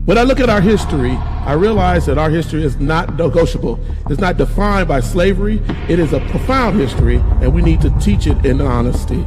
When I look at our history, I realize that our history is not negotiable. It's not defined by slavery. It is a profound history, and we need to teach it in honesty.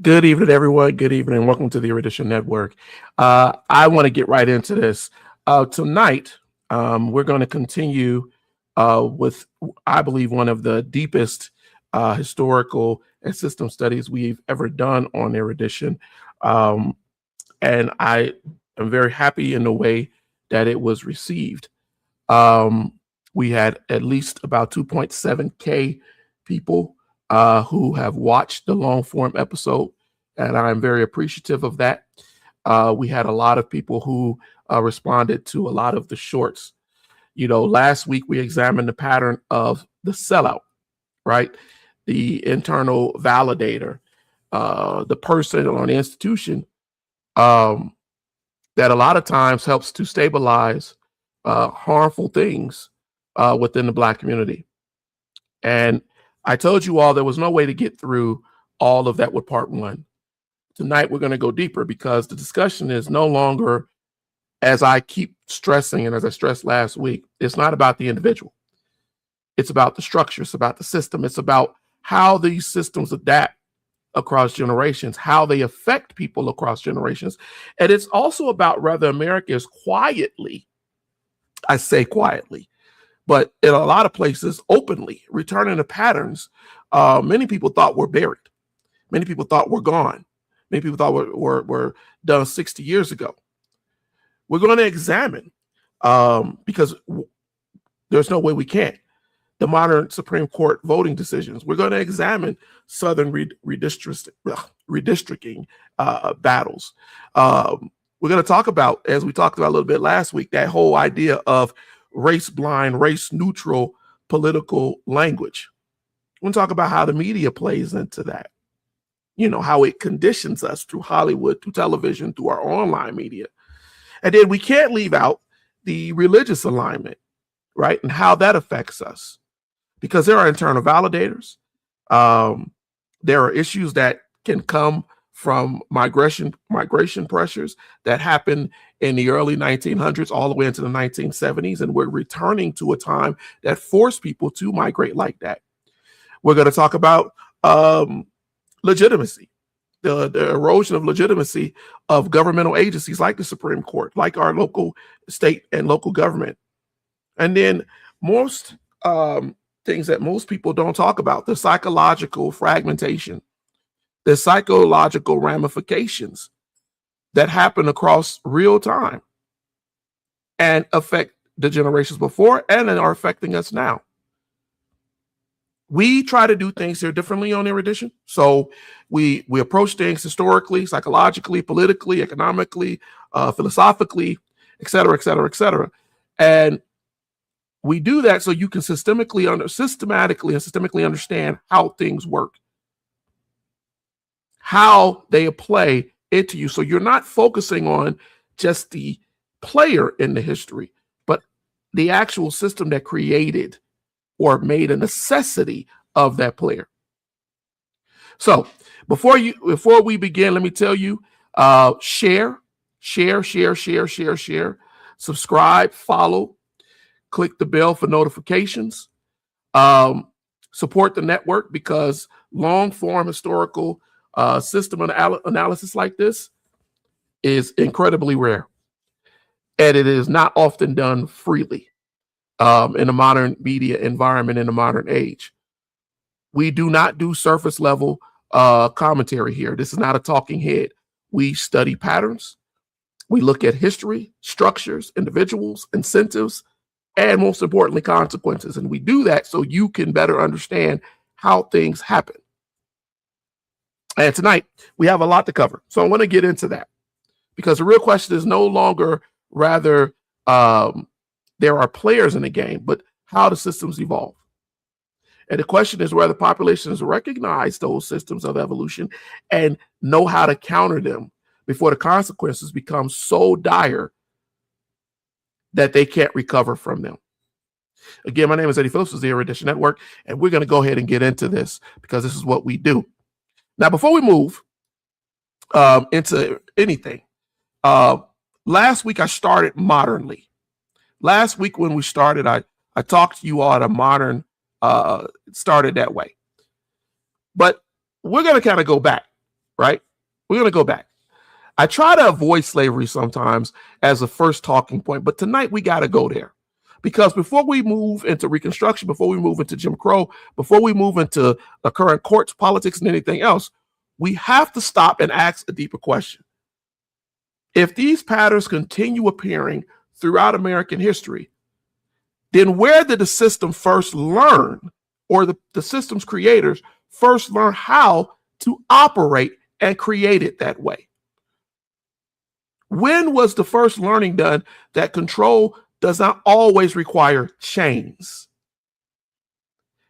Good evening, everyone. Good evening. Welcome to the Erudition Network. I want to get right into this. Tonight, we're going to continue with, I believe, one of the deepest historical and system studies we've ever done on Erudition. And I am very happy in the way that it was received. We had at least about 2.7K people who have watched the long form episode, and I'm very appreciative of that. We had a lot of people who responded to a lot of the shorts. You know, last week we examined the pattern of the sellout, right? The internal validator, the person or the institution that a lot of times helps to stabilize harmful things within the Black community. And I told you all there was no way to get through all of that with part one. Tonight, we're going to go deeper because the discussion is no longer, as I keep stressing and as I stressed last week, it's not about the individual. It's about the structure. It's about the system. It's about how these systems adapt across generations, how they affect people across generations. And it's also about whether America is quietly, I say quietly, but in a lot of places, openly returning to patterns many people thought were buried. Many people thought were gone. Many people thought were done 60 years ago. We're going to examine, because there's no way we can't, the modern Supreme Court voting decisions. We're going to examine Southern redistricting battles. We're going to talk about, as we talked about a little bit last week, that whole idea of race-blind, race-neutral political language. We're going to talk about how the media plays into that. You know, how it conditions us through Hollywood, through television, through our online media. And then we can't leave out the religious alignment, right? And how that affects us. Because there are internal validators. There are issues that can come from migration pressures that happened in the early 1900s all the way into the 1970s. And we're returning to a time that forced people to migrate like that. We're going to talk about legitimacy, the erosion of legitimacy of governmental agencies like the Supreme Court, like our local, state, and local government. And then most things that most people don't talk about, the psychological fragmentation, the psychological ramifications that happen across real time and affect the generations before and are affecting us now. We try to do things here differently on Erudition. So we approach things historically, psychologically, politically, economically, philosophically, et cetera, et cetera, et cetera. And we do that so you can systematically and systemically understand how things work, how they play into you. So you're not focusing on just the player in the history, but the actual system that created or made a necessity of that player. So before we begin, let me tell you, share, subscribe, follow, click the bell for notifications, support the network, because long form historical system analysis like this is incredibly rare, and it is not often done freely. in the modern media environment in the modern age. We do not do surface level commentary here. This is not a talking head. We study patterns. We look at history, structures, individuals, incentives, and most importantly, consequences. And we do that so you can better understand how things happen. And tonight, we have a lot to cover. So I want to get into that because the real question is no longer rather there are players in the game, but how the systems evolve. And the question is whether populations recognize those systems of evolution and know how to counter them before the consequences become so dire that they can't recover from them. Again, my name is Eddie Phillips of the Erudition Network, and we're going to go ahead and get into this because this is what we do. Now, before we move into anything, last week I started modernly. Last week when we started, I talked to you all at a modern started that way. But we're going to kind of go back, right? We're going to go back. I try to avoid slavery sometimes as a first talking point, but tonight we got to go there. Because before we move into Reconstruction, before we move into Jim Crow, before we move into the current courts, politics, and anything else, we have to stop and ask a deeper question. If these patterns continue appearing throughout American history, then where did the system first learn, or the system's creators first learn how to operate and create it that way? When was the first learning done that control does not always require chains?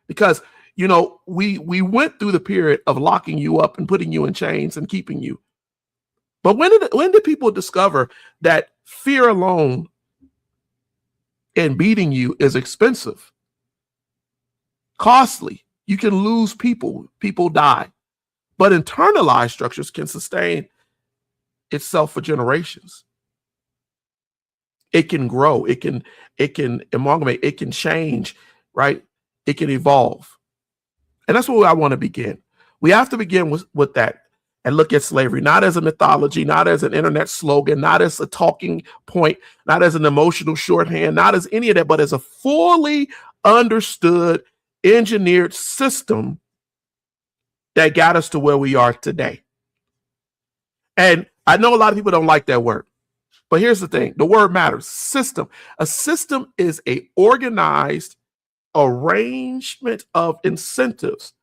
Because, you know, we went through the period of locking you up and putting you in chains and keeping you. But when did people discover that fear alone and beating you is expensive, costly? You can lose people die. But internalized structures can sustain itself for generations. It can grow, it can amalgamate, it can change, right? It can evolve. And that's where I want to begin. We have to begin with that and look at slavery, not as a mythology, not as an internet slogan, not as a talking point, not as an emotional shorthand, not as any of that, but as a fully understood, engineered system that got us to where we are today. And I know a lot of people don't like that word, but here's the thing. The word matters. System. A system is an organized arrangement of incentives,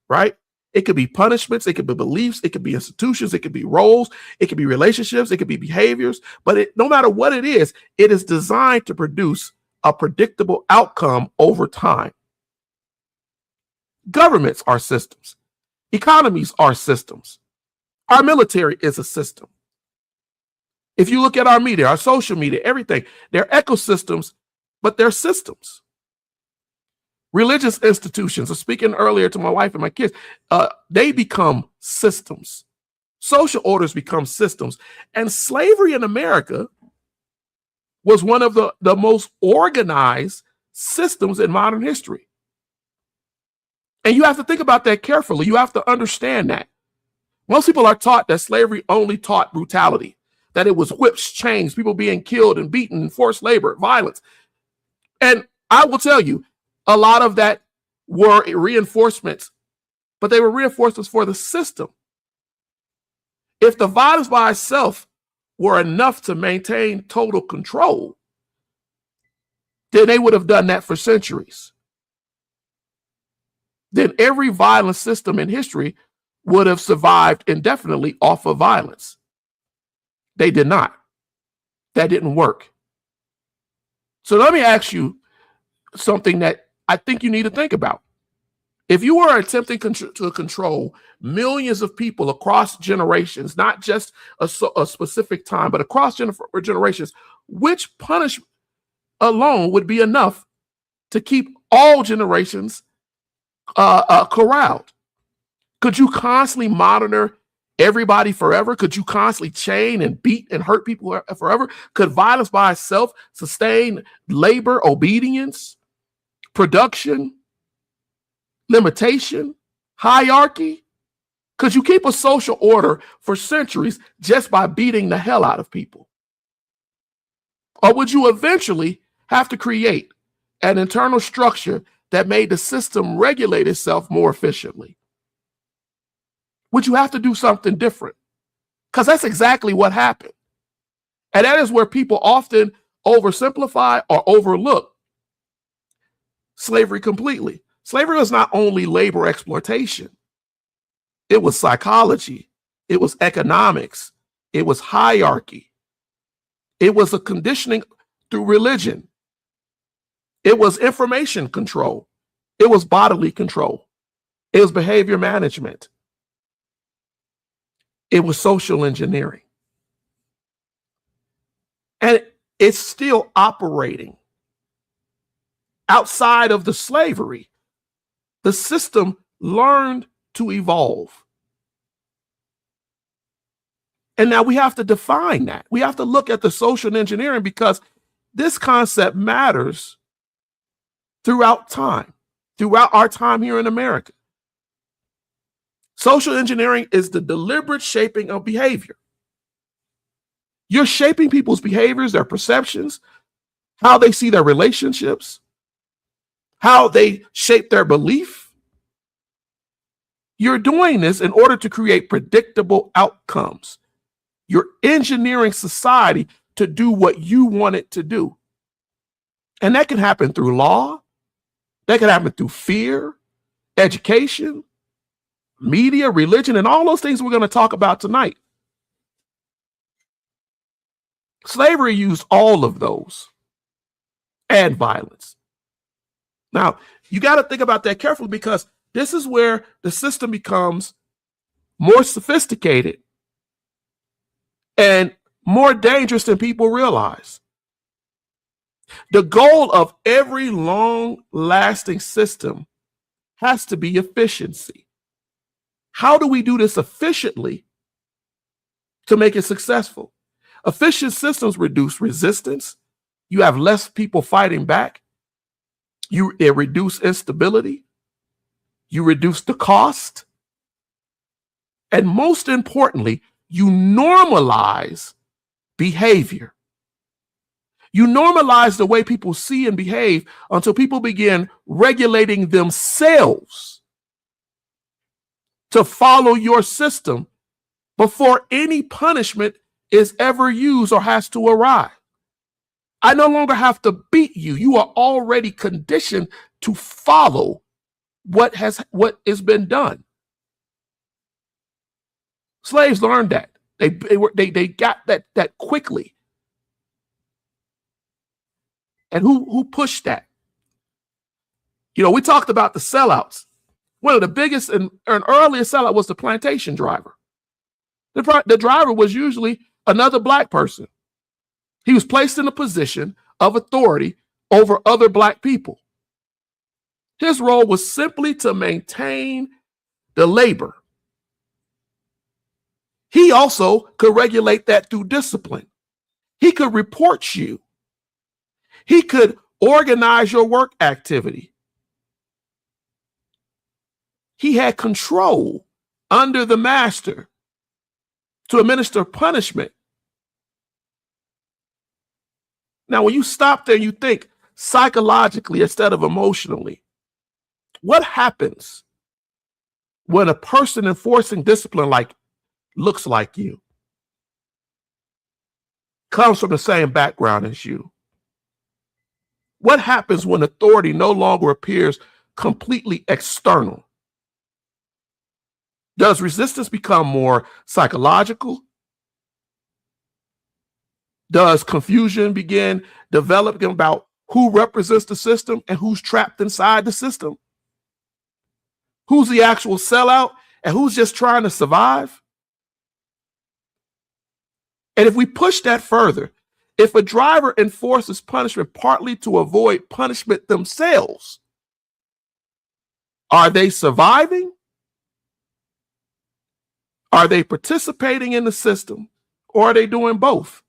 right? It could be punishments, it could be beliefs, it could be institutions, it could be roles, it could be relationships, it could be behaviors, but no matter what it is designed to produce a predictable outcome over time. Governments are systems. Economies are systems. Our military is a system. If you look at our media, our social media, everything, they're ecosystems, but they're systems. Religious institutions, I was speaking earlier to my wife and my kids, they become systems. Social orders become systems. And slavery in America was one of the most organized systems in modern history. And you have to think about that carefully. You have to understand that. Most people are taught that slavery only taught brutality, that it was whips, chains, people being killed and beaten, forced labor, violence. And I will tell you, a lot of that were reinforcements, but they were reinforcements for the system. If the violence by itself were enough to maintain total control, then they would have done that for centuries. Then every violent system in history would have survived indefinitely off of violence. They did not. That didn't work. So let me ask you something that I think you need to think about. If you were attempting to control millions of people across generations, not just a specific time, but across generations, which punishment alone would be enough to keep all generations corralled? Could you constantly monitor everybody forever? Could you constantly chain and beat and hurt people forever? Could violence by itself sustain labor, obedience, production, limitation, hierarchy? Could you keep a social order for centuries just by beating the hell out of people? Or would you eventually have to create an internal structure that made the system regulate itself more efficiently? Would you have to do something different? Because that's exactly what happened. And that is where people often oversimplify or overlook slavery completely. Slavery was not only labor exploitation, it was psychology, it was economics, it was hierarchy, it was a conditioning through religion, it was information control, it was bodily control, it was behavior management, it was social engineering. And it's still operating. Outside of the slavery, the system learned to evolve. And now we have to define that. We have to look at the social engineering, because this concept matters throughout time, throughout our time here in America. Social engineering is the deliberate shaping of behavior. You're shaping people's behaviors, their perceptions, how they see their relationships, how they shape their belief. You're doing this in order to create predictable outcomes. You're engineering society to do what you want it to do. And that can happen through law, that can happen through fear, education, media, religion, and all those things we're going to talk about tonight. Slavery used all of those and violence. Now, you got to think about that carefully, because this is where the system becomes more sophisticated and more dangerous than people realize. The goal of every long-lasting system has to be efficiency. How do we do this efficiently to make it successful? Efficient systems reduce resistance. You have less people fighting back. It reduce instability. You reduce the cost. And most importantly, you normalize behavior. You normalize the way people see and behave until people begin regulating themselves to follow your system before any punishment is ever used or has to arrive. I no longer have to beat you. You are already conditioned to follow what has been done. Slaves learned that. They got that quickly. And who pushed that? You know, we talked about the sellouts. One of the biggest and earliest sellout was the plantation driver. The driver was usually another Black person. He was placed in a position of authority over other Black people. His role was simply to maintain the labor. He also could regulate that through discipline. He could report you. He could organize your work activity. He had control under the master to administer punishment. Now, when you stop there, you think psychologically instead of emotionally. What happens when a person enforcing discipline looks like you, comes from the same background as you? What happens when authority no longer appears completely external? Does resistance become more psychological? Does confusion begin developing about who represents the system and who's trapped inside the system? Who's the actual sellout and who's just trying to survive? And if we push that further, if a driver enforces punishment partly to avoid punishment themselves, are they surviving? Are they participating in the system? Or are they doing both?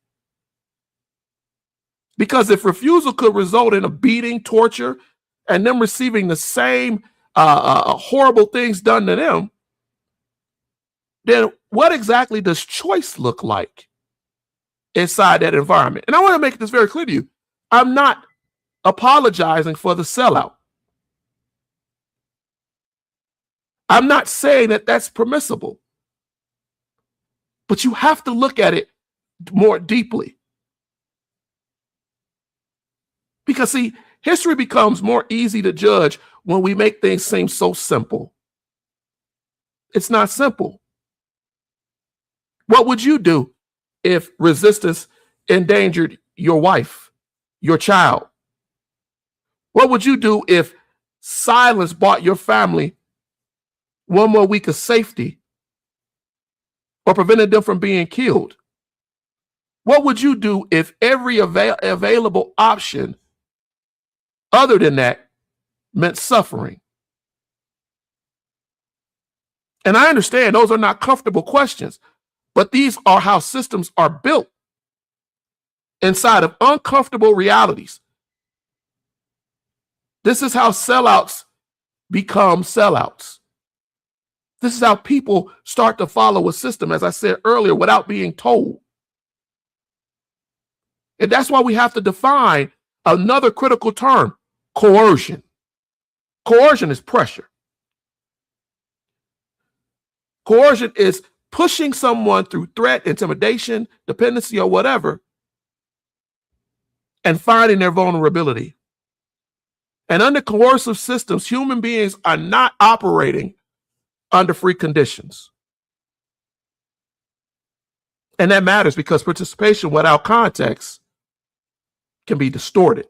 Because if refusal could result in a beating, torture, and them receiving the same horrible things done to them, then what exactly does choice look like inside that environment? And I want to make this very clear to you. I'm not apologizing for the sellout. I'm not saying that that's permissible, but you have to look at it more deeply. Because, see, history becomes more easy to judge when we make things seem so simple. It's not simple. What would you do if resistance endangered your wife, your child? What would you do if silence bought your family one more week of safety or prevented them from being killed? What would you do if every available option other than that meant suffering? And I understand those are not comfortable questions, but these are how systems are built inside of uncomfortable realities. This is how sellouts become sellouts. This is how people start to follow a system, as I said earlier, without being told. And that's why we have to define another critical term: coercion. Coercion is pressure. Coercion is pushing someone through threat, intimidation, dependency, or whatever, and finding their vulnerability. And under coercive systems, human beings are not operating under free conditions. And that matters because participation without context can be distorted.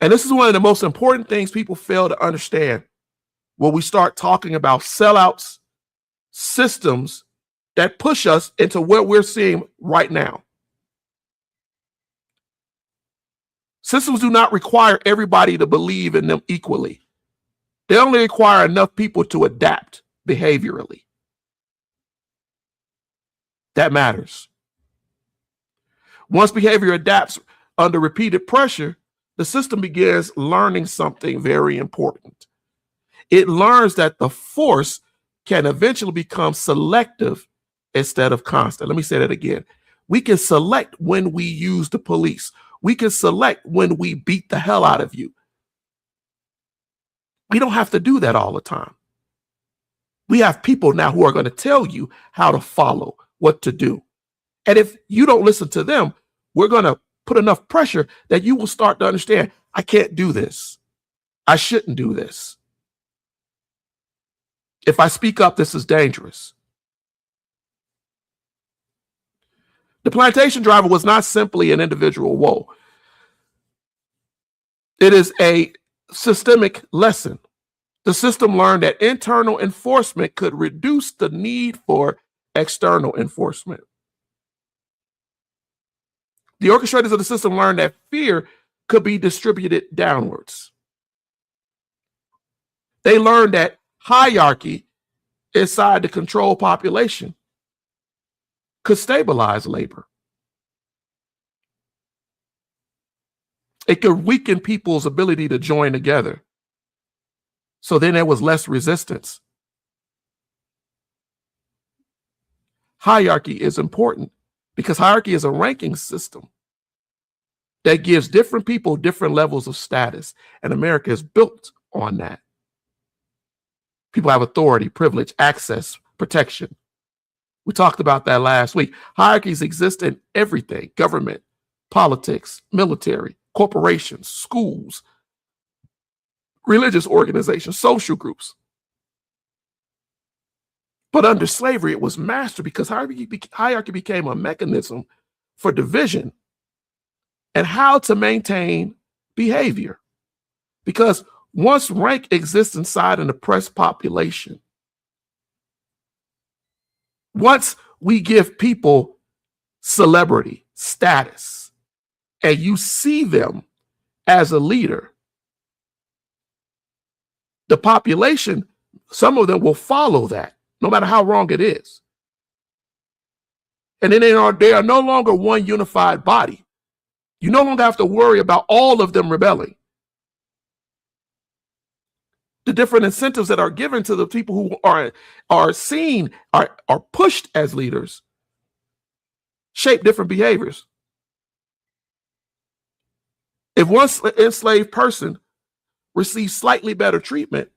And this is one of the most important things people fail to understand when we start talking about sellouts, systems that push us into what we're seeing right now. Systems do not require everybody to believe in them equally. They only require enough people to adapt behaviorally. That matters. Once behavior adapts under repeated pressure, the system begins learning something very important. It learns that the force can eventually become selective instead of constant. Let me say that again. We can select when we use the police. We can select when we beat the hell out of you. We don't have to do that all the time. We have people now who are going to tell you how to follow, what to do. And if you don't listen to them, we're going to put enough pressure that you will start to understand, I can't do this. I shouldn't do this. If I speak up, this is dangerous. The plantation driver was not simply an individual woe. It is a systemic lesson. The system learned that internal enforcement could reduce the need for external enforcement. The orchestrators of the system learned that fear could be distributed downwards. They learned that hierarchy inside the controlled population could stabilize labor. It could weaken people's ability to join together. So then there was less resistance. Hierarchy is important because hierarchy is a ranking system that gives different people different levels of status. And America is built on that. People have authority, privilege, access, protection. We talked about that last week. Hierarchies exist in everything: government, politics, military, corporations, schools, religious organizations, social groups. But under slavery, it was mastered because hierarchy became a mechanism for division and how to maintain behavior. Because once rank exists inside an oppressed population, once we give people celebrity status and you see them as a leader, the population, some of them will follow that, no matter how wrong it is. And then they are no longer one unified body. You no longer have to worry about all of them rebelling. The different incentives that are given to the people who are seen, are pushed as leaders, shape different behaviors. If one enslaved person receives slightly better treatment,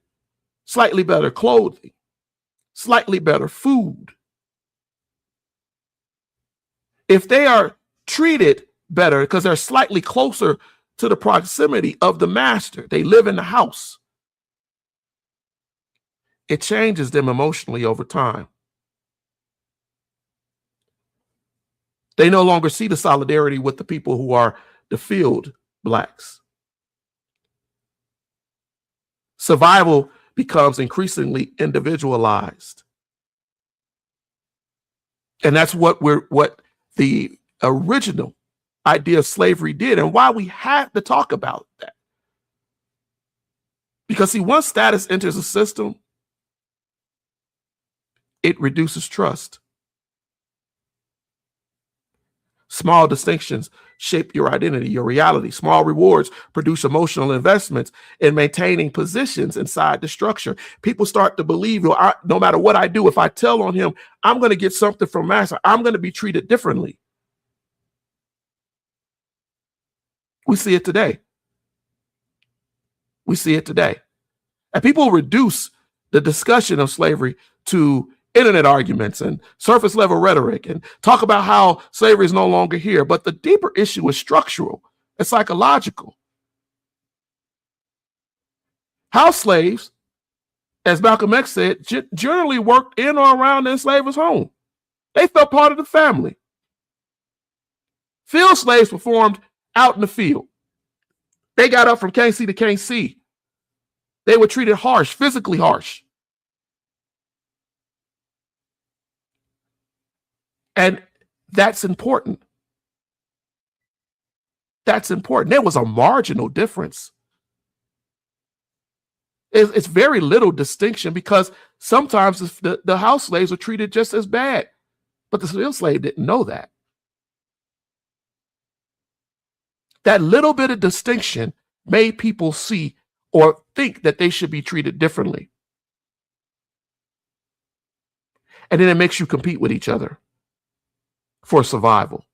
slightly better clothing, slightly better food, if they are treated better because they're slightly closer to the proximity of the master, they live in the house, it changes them emotionally over time. They no longer see the solidarity with the people who are the field blacks. Survival becomes increasingly individualized. And that's what the original idea of slavery did, and why we had to talk about that. Because see, once status enters a system, it reduces trust. Small distinctions shape your identity, your reality. Small rewards produce emotional investments in maintaining positions inside the structure. People start to believe, no matter what I do, if I tell on him, I'm going to get something from master. I'm going to be treated differently. We see it today. We see it today. And people reduce the discussion of slavery to internet arguments and surface level rhetoric and talk about how slavery is no longer here. But the deeper issue is structural and psychological. House slaves, as Malcolm X said, generally worked in or around the enslaver's home. They felt part of the family. Field slaves performed out in the field. They got up from can't see to can't see. They were treated harsh, physically harsh. And that's important. That's important. There was a marginal difference. It's very little distinction, because sometimes the house slaves are treated just as bad, but the field slave didn't know that. That little bit of distinction made people see or think that they should be treated differently. And then it makes you compete with each other for survival.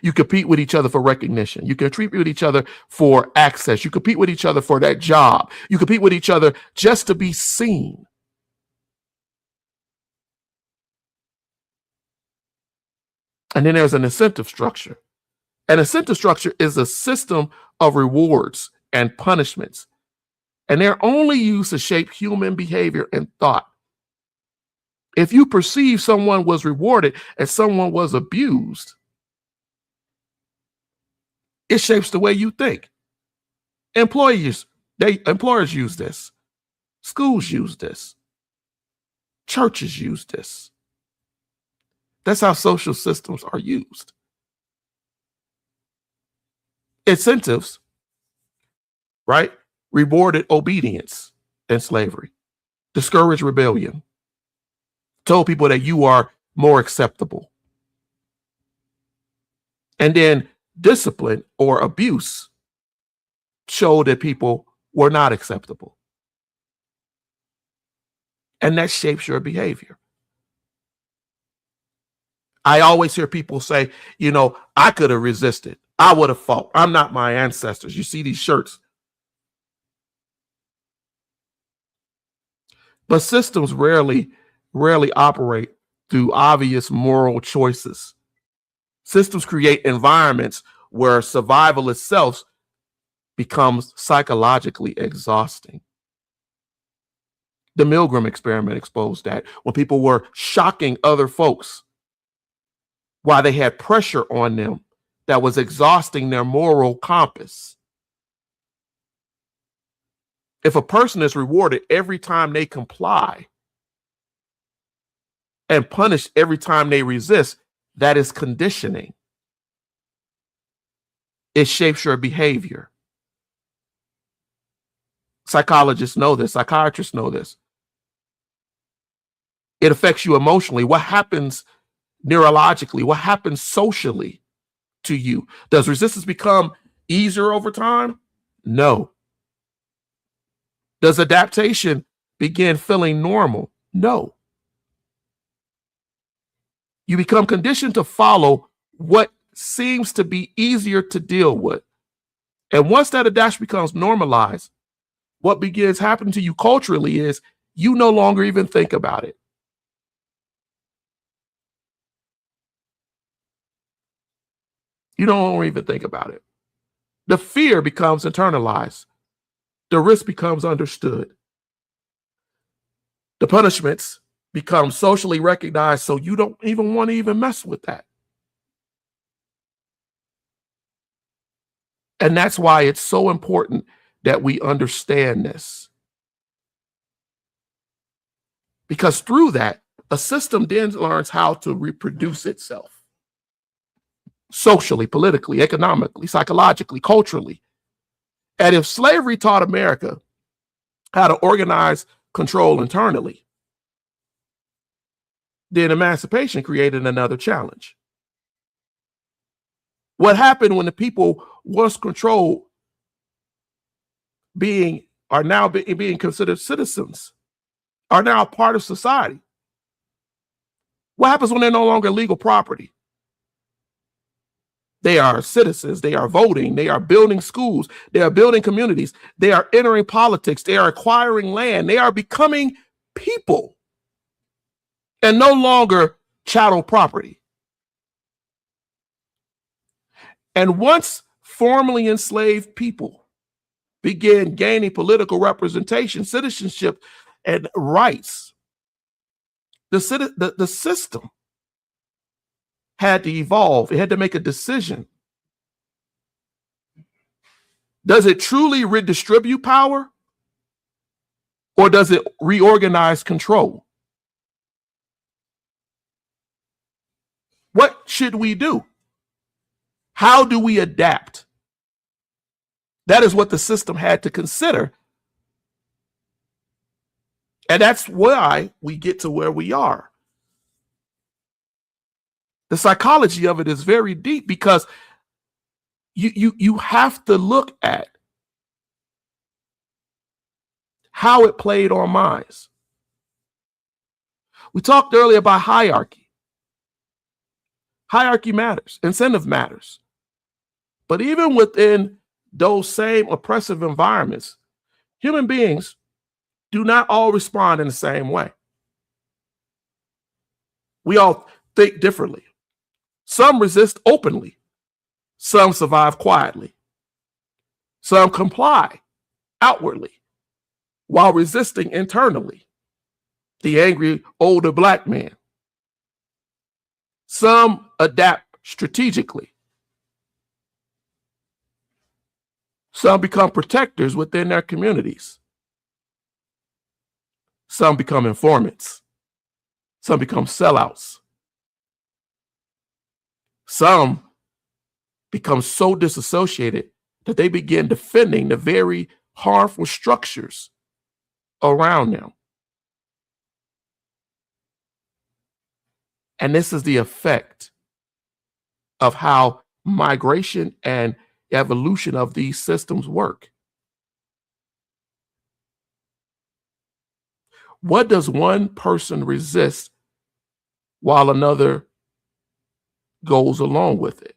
You compete with each other for recognition. You compete with each other for access. You compete with each other for that job. You compete with each other just to be seen. And then there's an incentive structure. An incentive structure is a system of rewards and punishments, and they're only used to shape human behavior and thought. If you perceive someone was rewarded and someone was abused, it shapes the way you think. Employers use this. Schools use this. Churches use this. That's how social systems are used. Incentives, right? Rewarded obedience in slavery, discouraged rebellion, told people that you are more acceptable. And then discipline or abuse showed that people were not acceptable. And that shapes your behavior. I always hear people say, I could have resisted. I would have fought. I'm not my ancestors. You see these shirts. But systems rarely operate through obvious moral choices. Systems create environments where survival itself becomes psychologically exhausting. The Milgram experiment exposed that, when people were shocking other folks while they had pressure on them that was exhausting their moral compass. If a person is rewarded every time they comply and punished every time they resist, that is conditioning. It shapes your behavior. Psychologists know this. Psychiatrists know this. It affects you emotionally. What happens neurologically? What happens socially to you? Does resistance become easier over time? No. Does adaptation begin feeling normal? No. You become conditioned to follow what seems to be easier to deal with. And once that adaptation becomes normalized, what begins happening to you culturally is you no longer even think about it. You don't even think about it. The fear becomes internalized. The risk becomes understood. The punishments become socially recognized, so you don't even want to even mess with that. And that's why it's so important that we understand this. Because through that, a system then learns how to reproduce itself. Socially, politically, economically, psychologically, culturally. And if slavery taught America how to organize control internally, then emancipation created another challenge. What happened when the people once controlled are now being considered citizens, are now part of society? What happens when they're no longer legal property? They are citizens, they are voting, they are building schools, they are building communities, they are entering politics, they are acquiring land, they are becoming people and no longer chattel property. And once formerly enslaved people began gaining political representation, citizenship, and rights, the system had to evolve. It had to make a decision. Does it truly redistribute power, or does it reorganize control? What should we do? How do we adapt? That is what the system had to consider. And that's why we get to where we are. The psychology of it is very deep, because you have to look at how it played on minds. We talked earlier about hierarchy. Hierarchy matters, incentive matters. But even within those same oppressive environments, human beings do not all respond in the same way. We all think differently. Some resist openly. Some survive quietly. Some comply outwardly while resisting internally. The angry older Black man. Some adapt strategically. Some become protectors within their communities. Some become informants. Some become sellouts. Some become so disassociated that they begin defending the very harmful structures around them. And this is the effect of how migration and evolution of these systems work. What does one person resist while another goes along with it?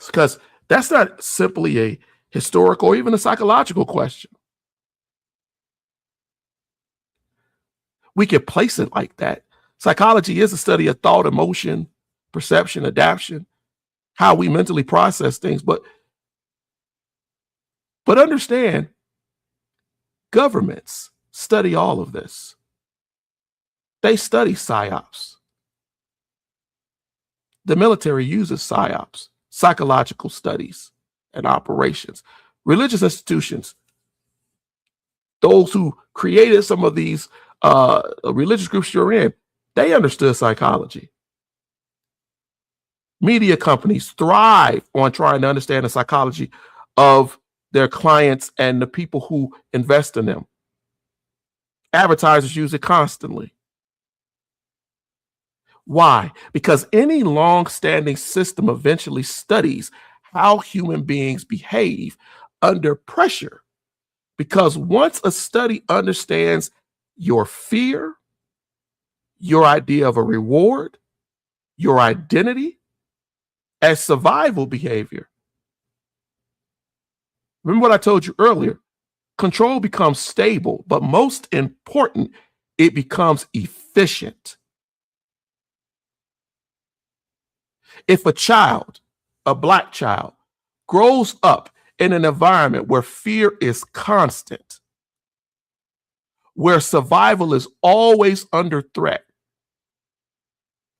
Because that's not simply a historical or even a psychological question. We can place it like that. Psychology is a study of thought, emotion, perception, adaptation, how we mentally process things. But understand, governments study all of this. They study psyops. The military uses psyops, psychological studies and operations. Religious institutions, those who created some of these religious groups you're in, they understood psychology. Media companies thrive on trying to understand the psychology of their clients and the people who invest in them. Advertisers use it constantly. Why? Because any long-standing system eventually studies how human beings behave under pressure. Because once a study understands your fear, your idea of a reward, your identity as survival behavior. Remember what I told you earlier? Control becomes stable, but most important, it becomes efficient. If a child, a Black child, grows up in an environment where fear is constant, where survival is always under threat.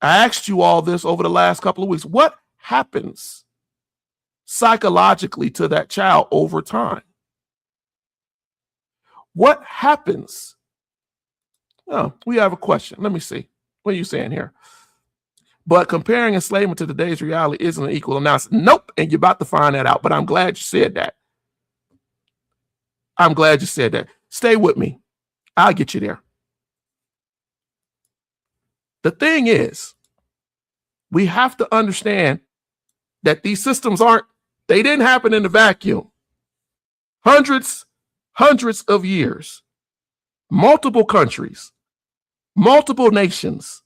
I asked you all this over the last couple of weeks. What happens psychologically to that child over time? What happens? Oh, we have a question. Let me see. What are you saying here? But comparing enslavement to today's reality isn't an equal analysis. Nope. And you're about to find that out. But I'm glad you said that. I'm glad you said that. Stay with me. I'll get you there. The thing is, we have to understand that these systems they didn't happen in a vacuum. Hundreds of years, multiple countries, multiple nations,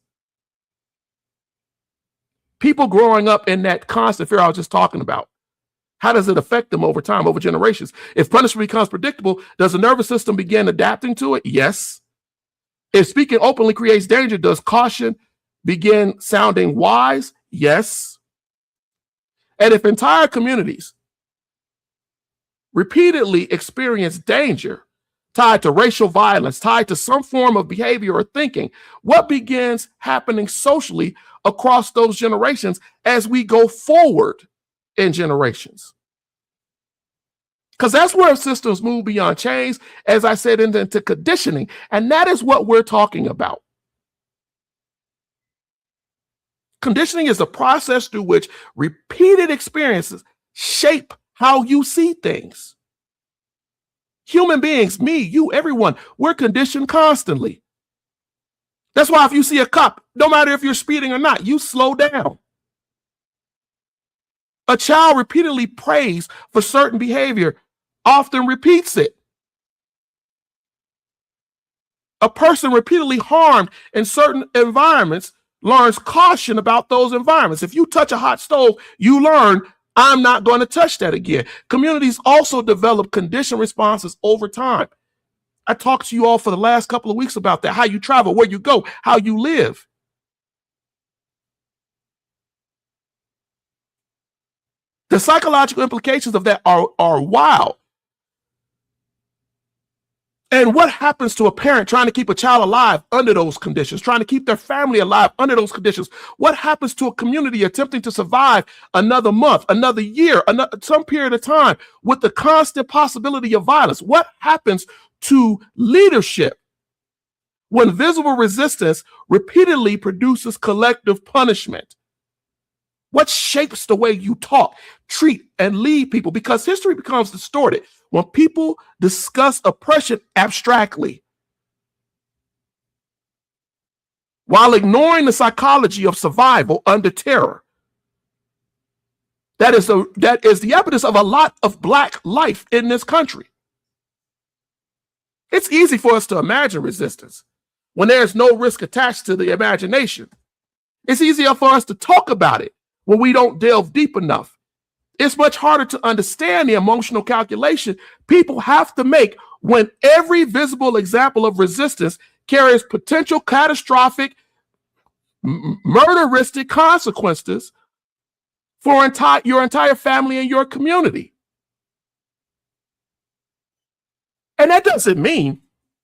people growing up in that constant fear I was just talking about. How does it affect them over time, over generations? If punishment becomes predictable, does the nervous system begin adapting to it? Yes. If speaking openly creates danger, does caution begin sounding wise? Yes. And if entire communities repeatedly experience danger tied to racial violence, tied to some form of behavior or thinking, what begins happening socially across those generations as we go forward in generations? Because that's where systems move beyond change, as I said, into conditioning. And that is what we're talking about. Conditioning is a process through which repeated experiences shape how you see things. Human beings, me, you, everyone, we're conditioned constantly. That's why if you see a cop, no matter if you're speeding or not, you slow down. A child repeatedly prays for certain behavior, often repeats it. A person repeatedly harmed in certain environments learns caution about those environments. If you touch a hot stove, you learn, I'm not going to touch that again. Communities also develop conditioned responses over time. I talked to you all for the last couple of weeks about that, how you travel, where you go, how you live. The psychological implications of that are wild. And what happens to a parent trying to keep a child alive under those conditions, trying to keep their family alive under those conditions? What happens to a community attempting to survive another month, another year, some period of time with the constant possibility of violence? What happens to leadership when visible resistance repeatedly produces collective punishment? What shapes the way you talk, treat, and lead people? Because history becomes distorted when people discuss oppression abstractly, while ignoring the psychology of survival under terror. That is the evidence of a lot of Black life in this country. It's easy for us to imagine resistance when there's no risk attached to the imagination. It's easier for us to talk about it when we don't delve deep enough. It's much harder to understand the emotional calculation people have to make when every visible example of resistance carries potential catastrophic, murderistic consequences for your entire family and your community. And that doesn't mean,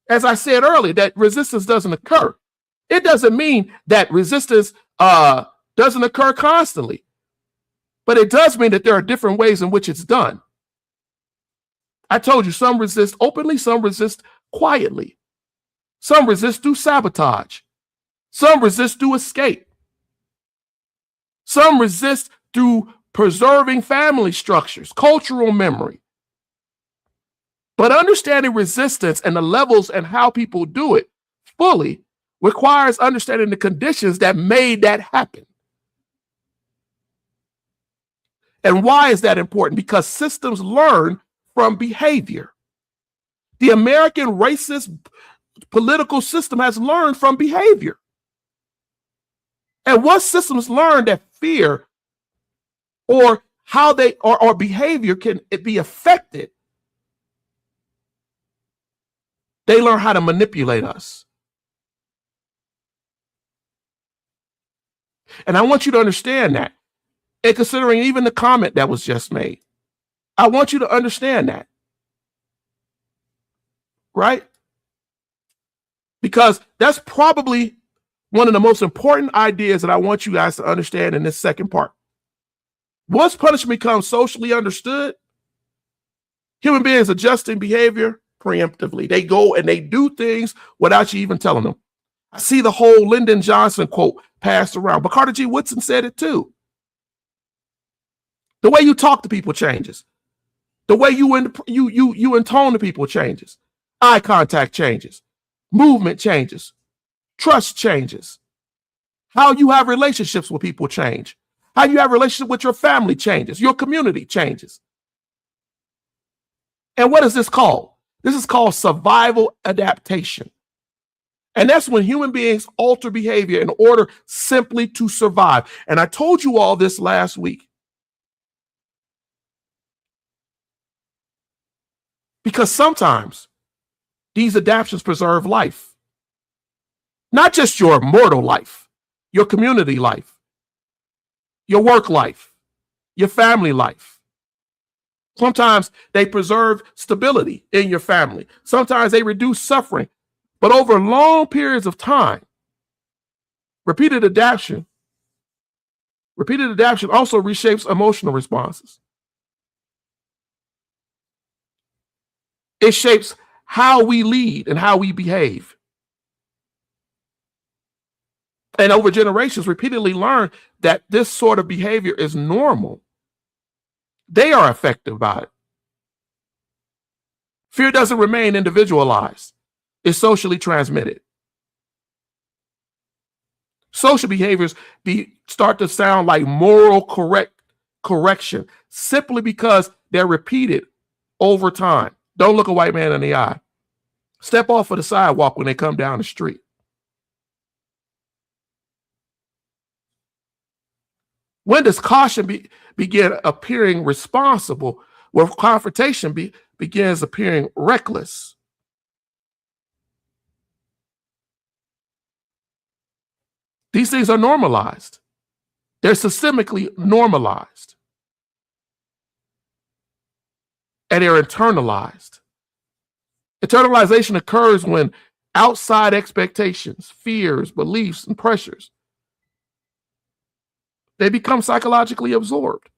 as I said earlier, that resistance doesn't occur. It doesn't mean that resistance doesn't occur constantly. But it does mean that there are different ways in which it's done. I told you some resist openly, some resist quietly. Some resist through sabotage. Some resist through escape. Some resist through preserving family structures, cultural memory. But understanding resistance and the levels and how people do it fully requires understanding the conditions that made that happen. And why is that important? Because systems learn from behavior. The American racist political system has learned from behavior. And once systems learn that fear or how they or behavior can be affected, they learn how to manipulate us. And I want you to understand that. And considering even the comment that was just made, I want you to understand that. Right? Because that's probably one of the most important ideas that I want you guys to understand in this second part. Once punishment becomes socially understood, human beings adjusting behavior preemptively. They go and they do things without you even telling them. I see the whole Lyndon Johnson quote passed around, but Carter G. Woodson said it too. The way you talk to people changes. The way you intone to people changes. Eye contact changes. Movement changes. Trust changes. How you have relationships with people change. How you have relationships with your family changes. Your community changes. And what is this called? This is called survival adaptation. And that's when human beings alter behavior in order simply to survive. And I told you all this last week. Because sometimes these adaptations preserve life. Not just your mortal life, your community life, your work life, your family life. Sometimes they preserve stability in your family. Sometimes they reduce suffering. But over long periods of time, repeated adaptation also reshapes emotional responses. It shapes how we lead and how we behave. And over generations, repeatedly learn that this sort of behavior is normal. They are affected by it. Fear doesn't remain individualized. It's socially transmitted. Social behaviors start to sound like moral correction simply because they're repeated over time. Don't look a white man in the eye. Step off of the sidewalk when they come down the street. When does caution begin appearing responsible? When confrontation begins appearing reckless. These things are normalized. They're systemically normalized. And they're internalized. Internalization occurs when outside expectations, fears, beliefs, and pressures, they become psychologically absorbed.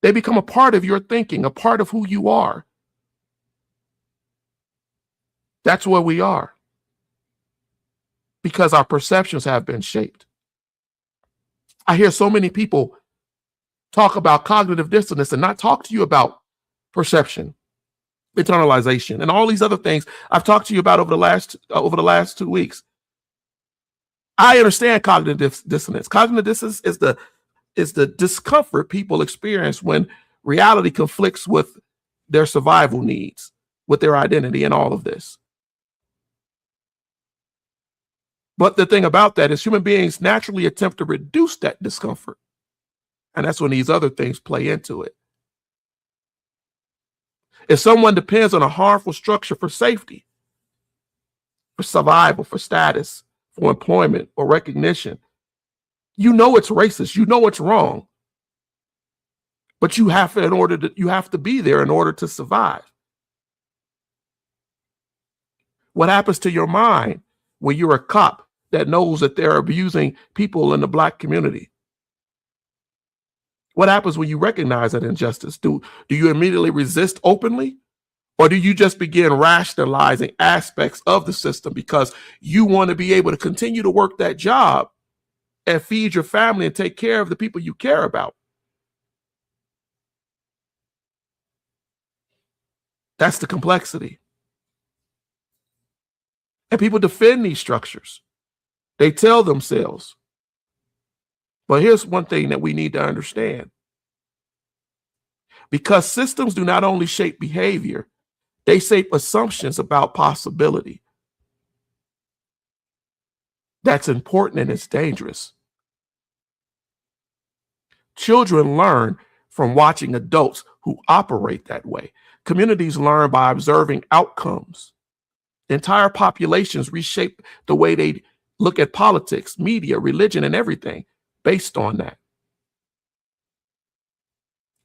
They become a part of your thinking, a part of who you are. That's where we are. Because our perceptions have been shaped. I hear so many people talk about cognitive dissonance and not talk to you about perception, internalization, and all these other things I've talked to you about over the last 2 weeks. I understand cognitive dissonance. Cognitive dissonance is the discomfort people experience when reality conflicts with their survival needs, with their identity, and all of this. But the thing about that is human beings naturally attempt to reduce that discomfort. And that's when these other things play into it. If someone depends on a harmful structure for safety, for survival, for status, for employment or recognition, you know it's racist, you know it's wrong. But you have to be there in order to survive. What happens to your mind when you're a cop that knows that they're abusing people in the Black community? What happens when you recognize that injustice? Do you immediately resist openly? Or do you just begin rationalizing aspects of the system because you want to be able to continue to work that job and feed your family and take care of the people you care about? That's the complexity. And people defend these structures. They tell themselves. But here's one thing that we need to understand. Because systems do not only shape behavior, they shape assumptions about possibility. That's important and it's dangerous. Children learn from watching adults who operate that way. Communities learn by observing outcomes. Entire populations reshape the way they look at politics, media, religion, and everything based on that.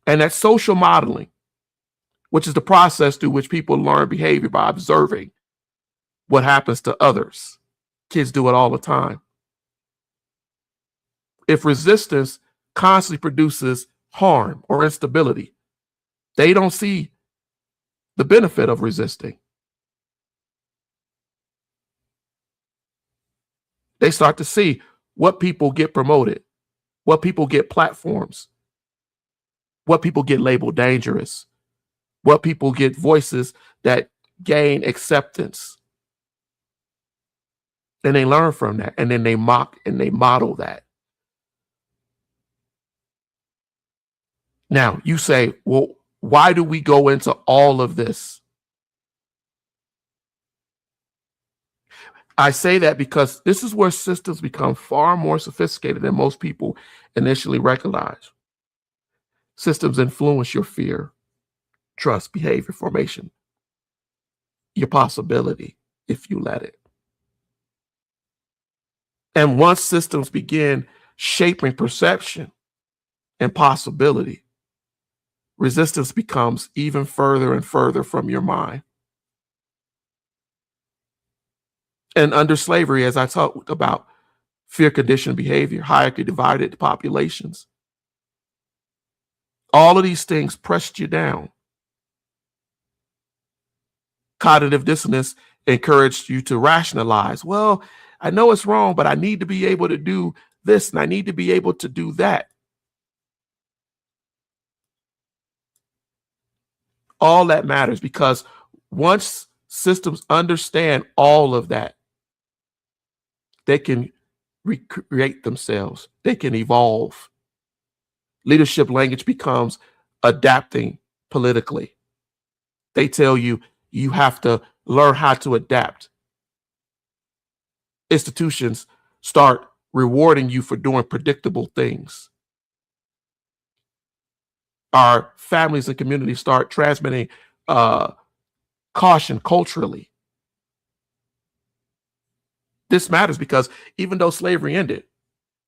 And that social modeling, which is the process through which people learn behavior by observing what happens to others. Kids do it all the time. If resistance constantly produces harm or instability, they don't see the benefit of resisting. They start to see what people get promoted, what people get platforms, what people get labeled dangerous, what people get voices that gain acceptance. And they learn from that, and then they mock and they model that. Now, you say, well, why do we go into all of this? I say that because this is where systems become far more sophisticated than most people initially recognize. Systems influence your fear, trust, behavior formation, your possibility, if you let it. And once systems begin shaping perception and possibility, resistance becomes even further and further from your mind. And under slavery, as I talked about, fear-conditioned behavior, hierarchy divided populations, all of these things pressed you down. Cognitive dissonance encouraged you to rationalize. Well, I know it's wrong, but I need to be able to do this and I need to be able to do that. All that matters because once systems understand all of that, they can recreate themselves. They can evolve. Leadership language becomes adapting politically. They tell you, you have to learn how to adapt. Institutions start rewarding you for doing predictable things. Our families and communities start transmitting caution culturally. This matters because even though slavery ended,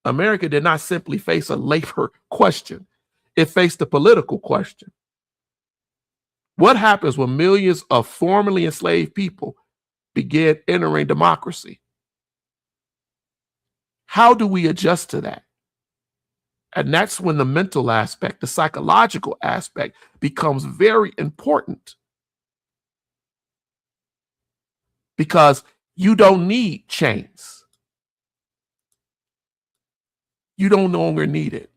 America did not simply face a labor question. It faced a political question. What happens when millions of formerly enslaved people begin entering democracy? How do we adjust to that? And that's when the mental aspect, the psychological aspect becomes very important. Because you don't need chains. You don't no longer need it.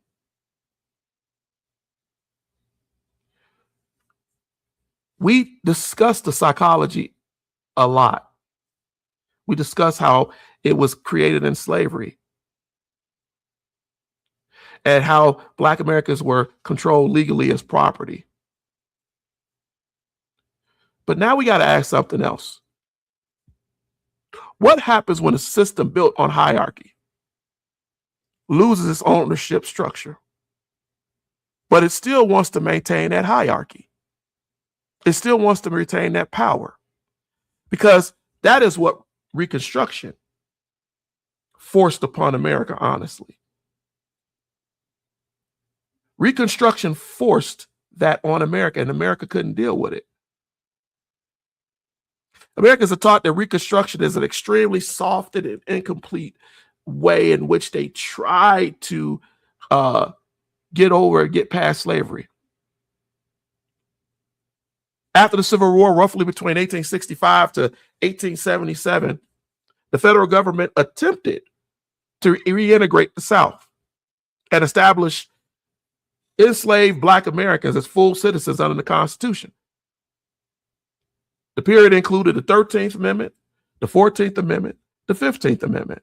We discussed the psychology a lot. We discussed how it was created in slavery and how Black Americans were controlled legally as property. But now we got to ask something else. What happens when a system built on hierarchy loses its ownership structure, but it still wants to maintain that hierarchy? It still wants to retain that power because that is what Reconstruction forced upon America, honestly. Reconstruction forced that on America, and America couldn't deal with it. Americans are taught that Reconstruction is an extremely soft and incomplete way in which they try to get over and get past slavery. After the Civil War, roughly between 1865 to 1877, the federal government attempted to reintegrate the South and establish enslaved Black Americans as full citizens under the Constitution. The period included the 13th Amendment, the 14th Amendment, the 15th Amendment.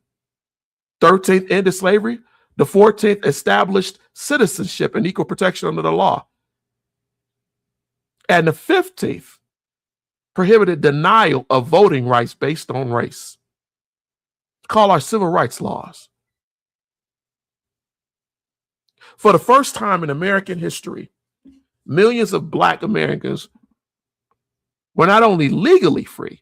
13th ended slavery. The 14th established citizenship and equal protection under the law. And the 15th prohibited denial of voting rights based on race. call our civil rights laws. For the first time in American history, millions of Black Americans were not only legally free,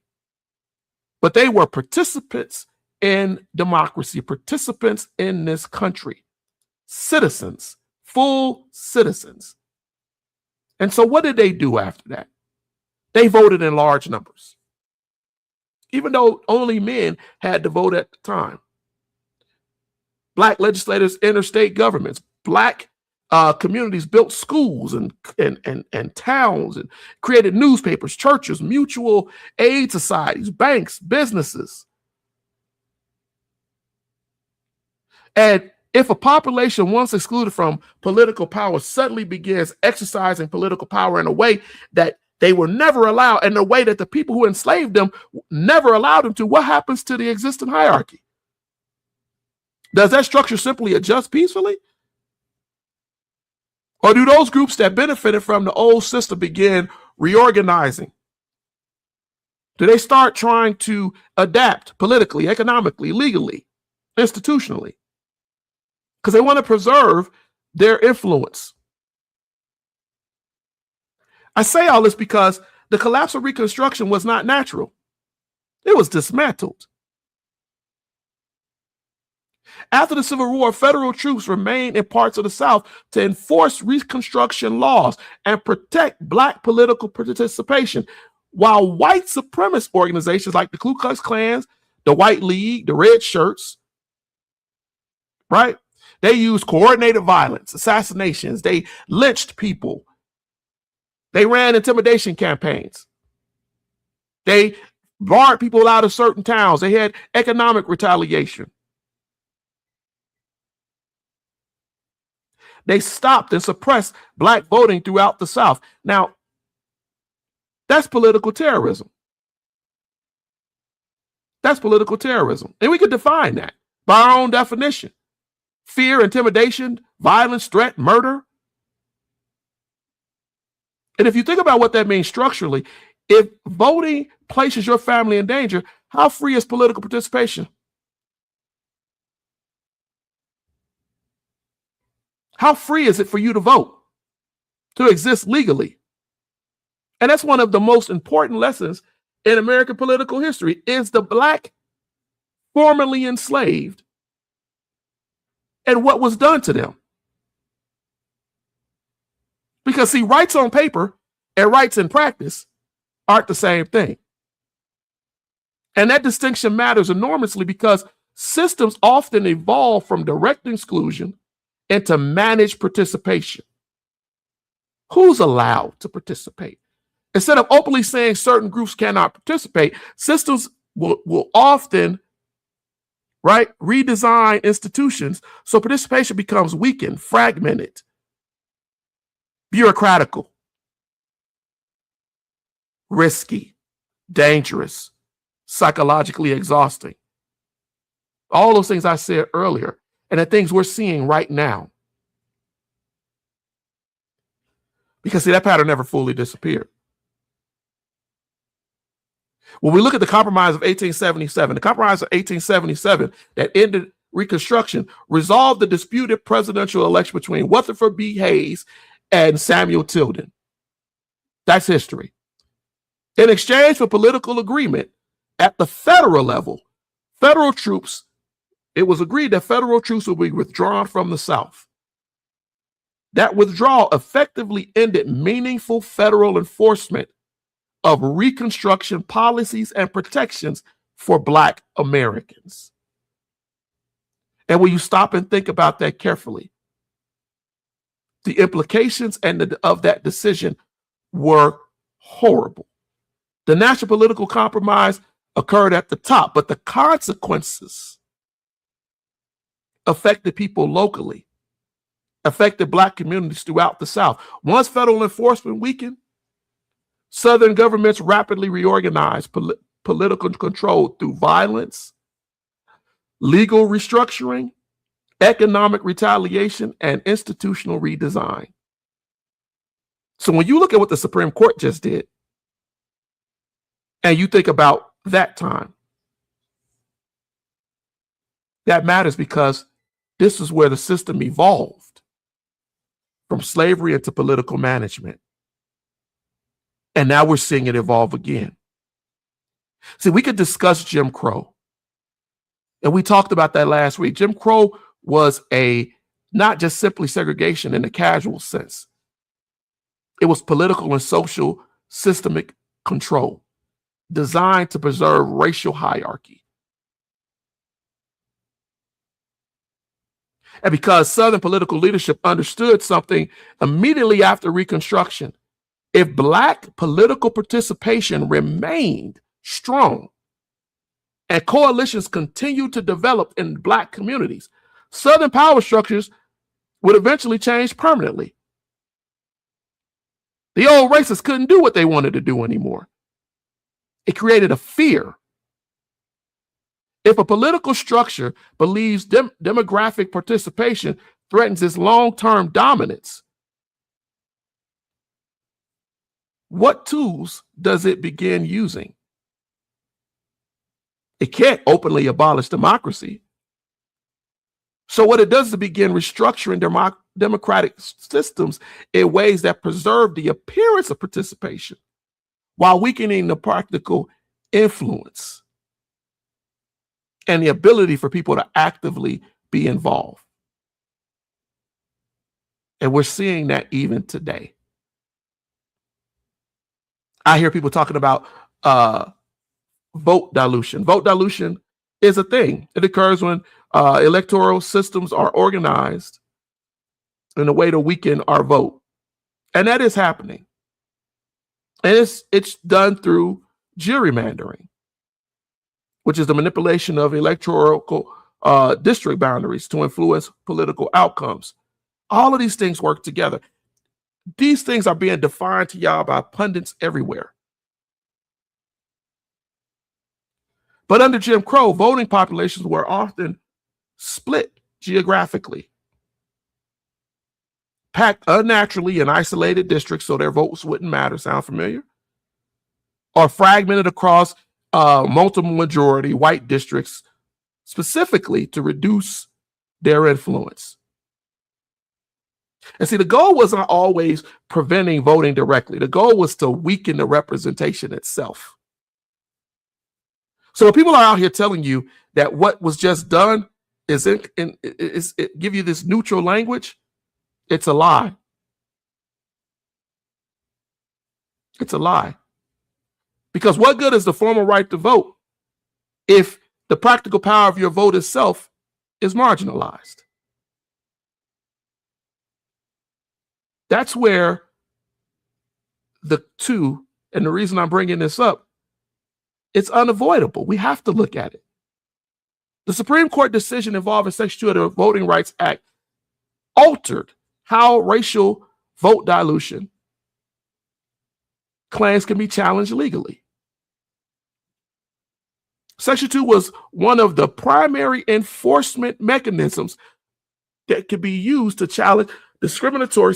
but they were participants in democracy, participants in this country, citizens, full citizens. And so what did they do after that? They voted in large numbers, even though only men had to vote at the time. Black legislators entered state governments. Black communities built schools and towns and created newspapers, churches, mutual aid societies, banks, businesses. And if a population once excluded from political power suddenly begins exercising political power in a way that they were never allowed, and the way that the people who enslaved them never allowed them to, what happens to the existing hierarchy? Does that structure simply adjust peacefully? Or do those groups that benefited from the old system begin reorganizing? Do they start trying to adapt politically, economically, legally, institutionally? Because they want to preserve their influence. I say all this because the collapse of Reconstruction was not natural. It was dismantled. After the Civil War, federal troops remained in parts of the South to enforce Reconstruction laws and protect Black political participation, while white supremacist organizations like the Ku Klux Klan, the White League, the Red Shirts, right? They used coordinated violence, assassinations. They lynched people. They ran intimidation campaigns. They barred people out of certain towns. They had economic retaliation. They stopped and suppressed Black voting throughout the South. Now, that's political terrorism. That's political terrorism. And we could define that by our own definition. Fear, intimidation, violence, threat, murder. And if you think about what that means structurally, if voting places your family in danger, how free is political participation? How free is it for you to vote, to exist legally? And that's one of the most important lessons in American political history. Is the Black formerly enslaved and what was done to them? Because see, rights on paper and rights in practice aren't the same thing. And that distinction matters enormously because systems often evolve from direct exclusion into managed participation. Who's allowed to participate? Instead of openly saying certain groups cannot participate, systems will often, right, redesign institutions so participation becomes weakened, fragmented, bureaucratical, risky, dangerous, psychologically exhausting. All those things I said earlier, and the things we're seeing right now. Because see, that pattern never fully disappeared. When we look at the Compromise of 1877, the Compromise of 1877 that ended Reconstruction resolved the disputed presidential election between Rutherford B. Hayes and Samuel Tilden. That's history. In exchange for political agreement at the federal level, federal troops, it was agreed that federal troops would be withdrawn from the South. That withdrawal effectively ended meaningful federal enforcement of Reconstruction policies and protections for Black Americans. And when you stop and think about that carefully, the implications of that decision were horrible. The national political compromise occurred at the top, but the consequences affected people locally, affected Black communities throughout the South. Once federal enforcement weakened, Southern governments rapidly reorganized political control through violence, legal restructuring, economic retaliation, and institutional redesign. So when you look at what the Supreme Court just did, and you think about that time, That matters because this is where the system evolved from slavery into political management. And now we're seeing it evolve again. See, we could discuss Jim Crow. And we talked about that last week. Jim Crow was not just simply segregation in the casual sense. It was political and social systemic control designed to preserve racial hierarchy. And because Southern political leadership understood something immediately after Reconstruction, if Black political participation remained strong and coalitions continued to develop in Black communities, Southern power structures would eventually change permanently. The old racists couldn't do what they wanted to do anymore. It created a fear. If a political structure believes demographic participation threatens its long-term dominance, what tools does it begin using? It can't openly abolish democracy. So what it does is begin restructuring democratic systems in ways that preserve the appearance of participation while weakening the practical influence and the ability for people to actively be involved. And we're seeing that even today. I hear people talking about vote dilution. Vote dilution is a thing. It occurs when electoral systems are organized in a way to weaken our vote. And that is happening. And it's done through gerrymandering, which is the manipulation of electoral district boundaries to influence political outcomes. All of these things work together. These things are being defined to y'all by pundits everywhere. But under Jim Crow, voting populations were often split geographically, packed unnaturally in isolated districts so their votes wouldn't matter. Sound familiar? Or fragmented across multiple majority white districts specifically to reduce their influence. And see, the goal wasn't always preventing voting directly. The goal was to weaken the representation itself. So when people are out here telling you that what was just done is give you this neutral language, it's a lie. It's a lie. Because what good is the formal right to vote if the practical power of your vote itself is marginalized? That's where the two, and the reason I'm bringing this up, it's unavoidable. We have to look at it. The Supreme Court decision involving Section 2 of the Voting Rights Act altered how racial vote dilution claims can be challenged legally. Section 2 was one of the primary enforcement mechanisms that could be used to challenge discriminatory,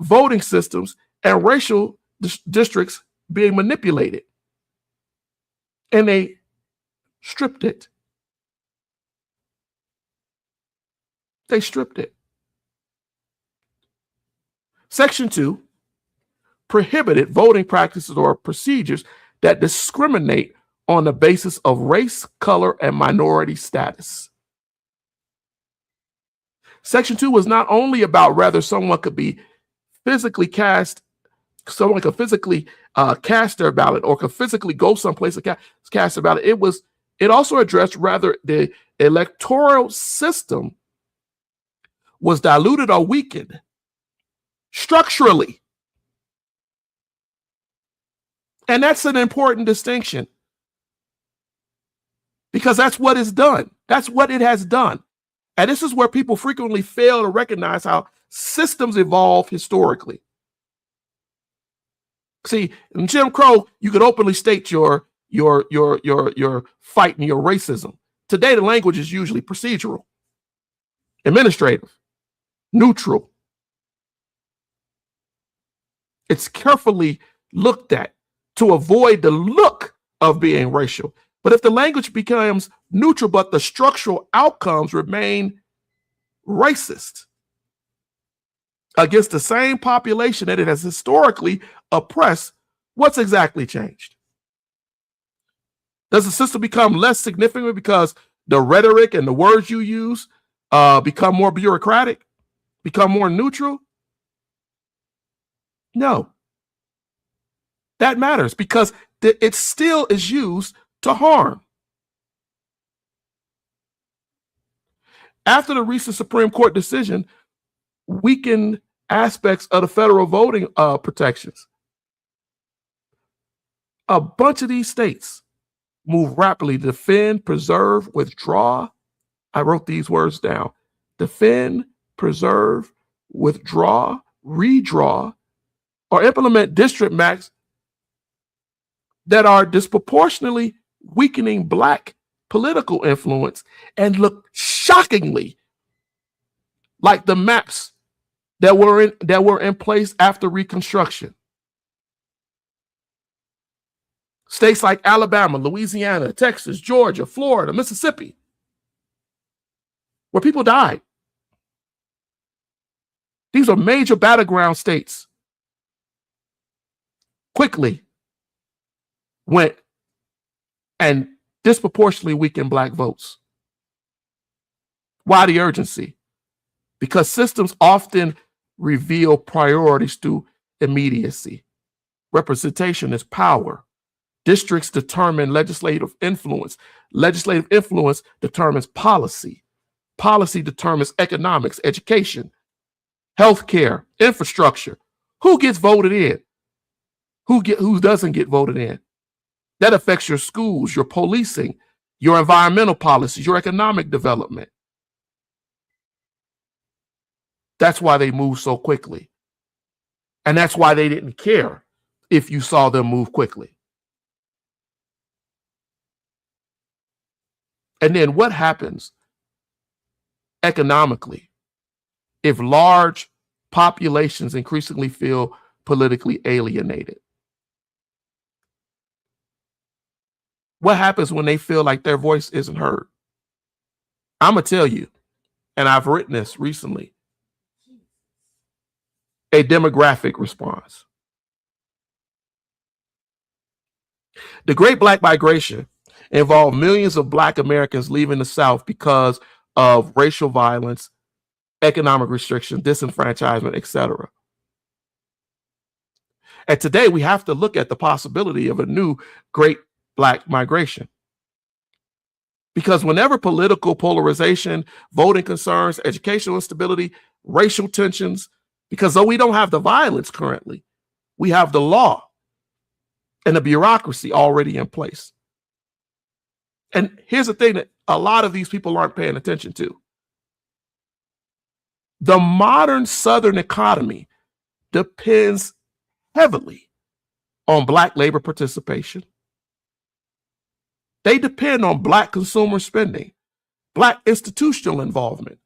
voting systems and racial districts being manipulated. And they stripped it. They stripped it. Section 2 prohibited voting practices or procedures that discriminate on the basis of race, color, and minority status. Section 2 was not only about whether someone could be physically cast, someone could physically cast their ballot or could physically go someplace to cast their ballot. It also addressed whether the electoral system was diluted or weakened structurally. And that's an important distinction because that's what it's done. That's what it has done. And this is where people frequently fail to recognize how systems evolve historically. See, in Jim Crow, you could openly state your fight and your racism. Today, the language is usually procedural, administrative, neutral. It's carefully looked at to avoid the look of being racial. But if the language becomes neutral, but the structural outcomes remain racist against the same population that it has historically oppressed, what's exactly changed? Does the system become less significant because the rhetoric and the words you use become more bureaucratic, become more neutral? No. That matters because it still is used to harm. After the recent Supreme Court decision weakened aspects of the federal voting protections, a bunch of these states move rapidly to defend, preserve, withdraw. I wrote these words down: defend, preserve, withdraw, redraw, or implement district maps that are disproportionately weakening Black political influence and look shockingly like the maps that were in place after Reconstruction. States like Alabama, Louisiana, Texas, Georgia, Florida, Mississippi, where people died. These are major battleground states. Quickly went and disproportionately weakened Black votes. Why the urgency? Because systems often reveal priorities through immediacy. Representation is power. Districts determine legislative influence. Legislative influence determines policy. Policy determines economics, education, healthcare, infrastructure. Who gets voted in? Who doesn't get voted in? That affects your schools, your policing, your environmental policies, your economic development. That's why they move so quickly. And that's why they didn't care if you saw them move quickly. And then what happens economically if large populations increasingly feel politically alienated? What happens when they feel like their voice isn't heard? I'm going to tell you, and I've written this recently, a demographic response. The Great Black Migration involved millions of Black Americans leaving the South because of racial violence, economic restriction, disenfranchisement, etc. And today we have to look at the possibility of a new Great Black Migration. Because whenever political polarization, voting concerns, educational instability, racial tensions, because though we don't have the violence currently, we have the law and the bureaucracy already in place. And here's the thing that a lot of these people aren't paying attention to. The modern Southern economy depends heavily on Black labor participation. They depend on Black consumer spending, Black institutional involvement.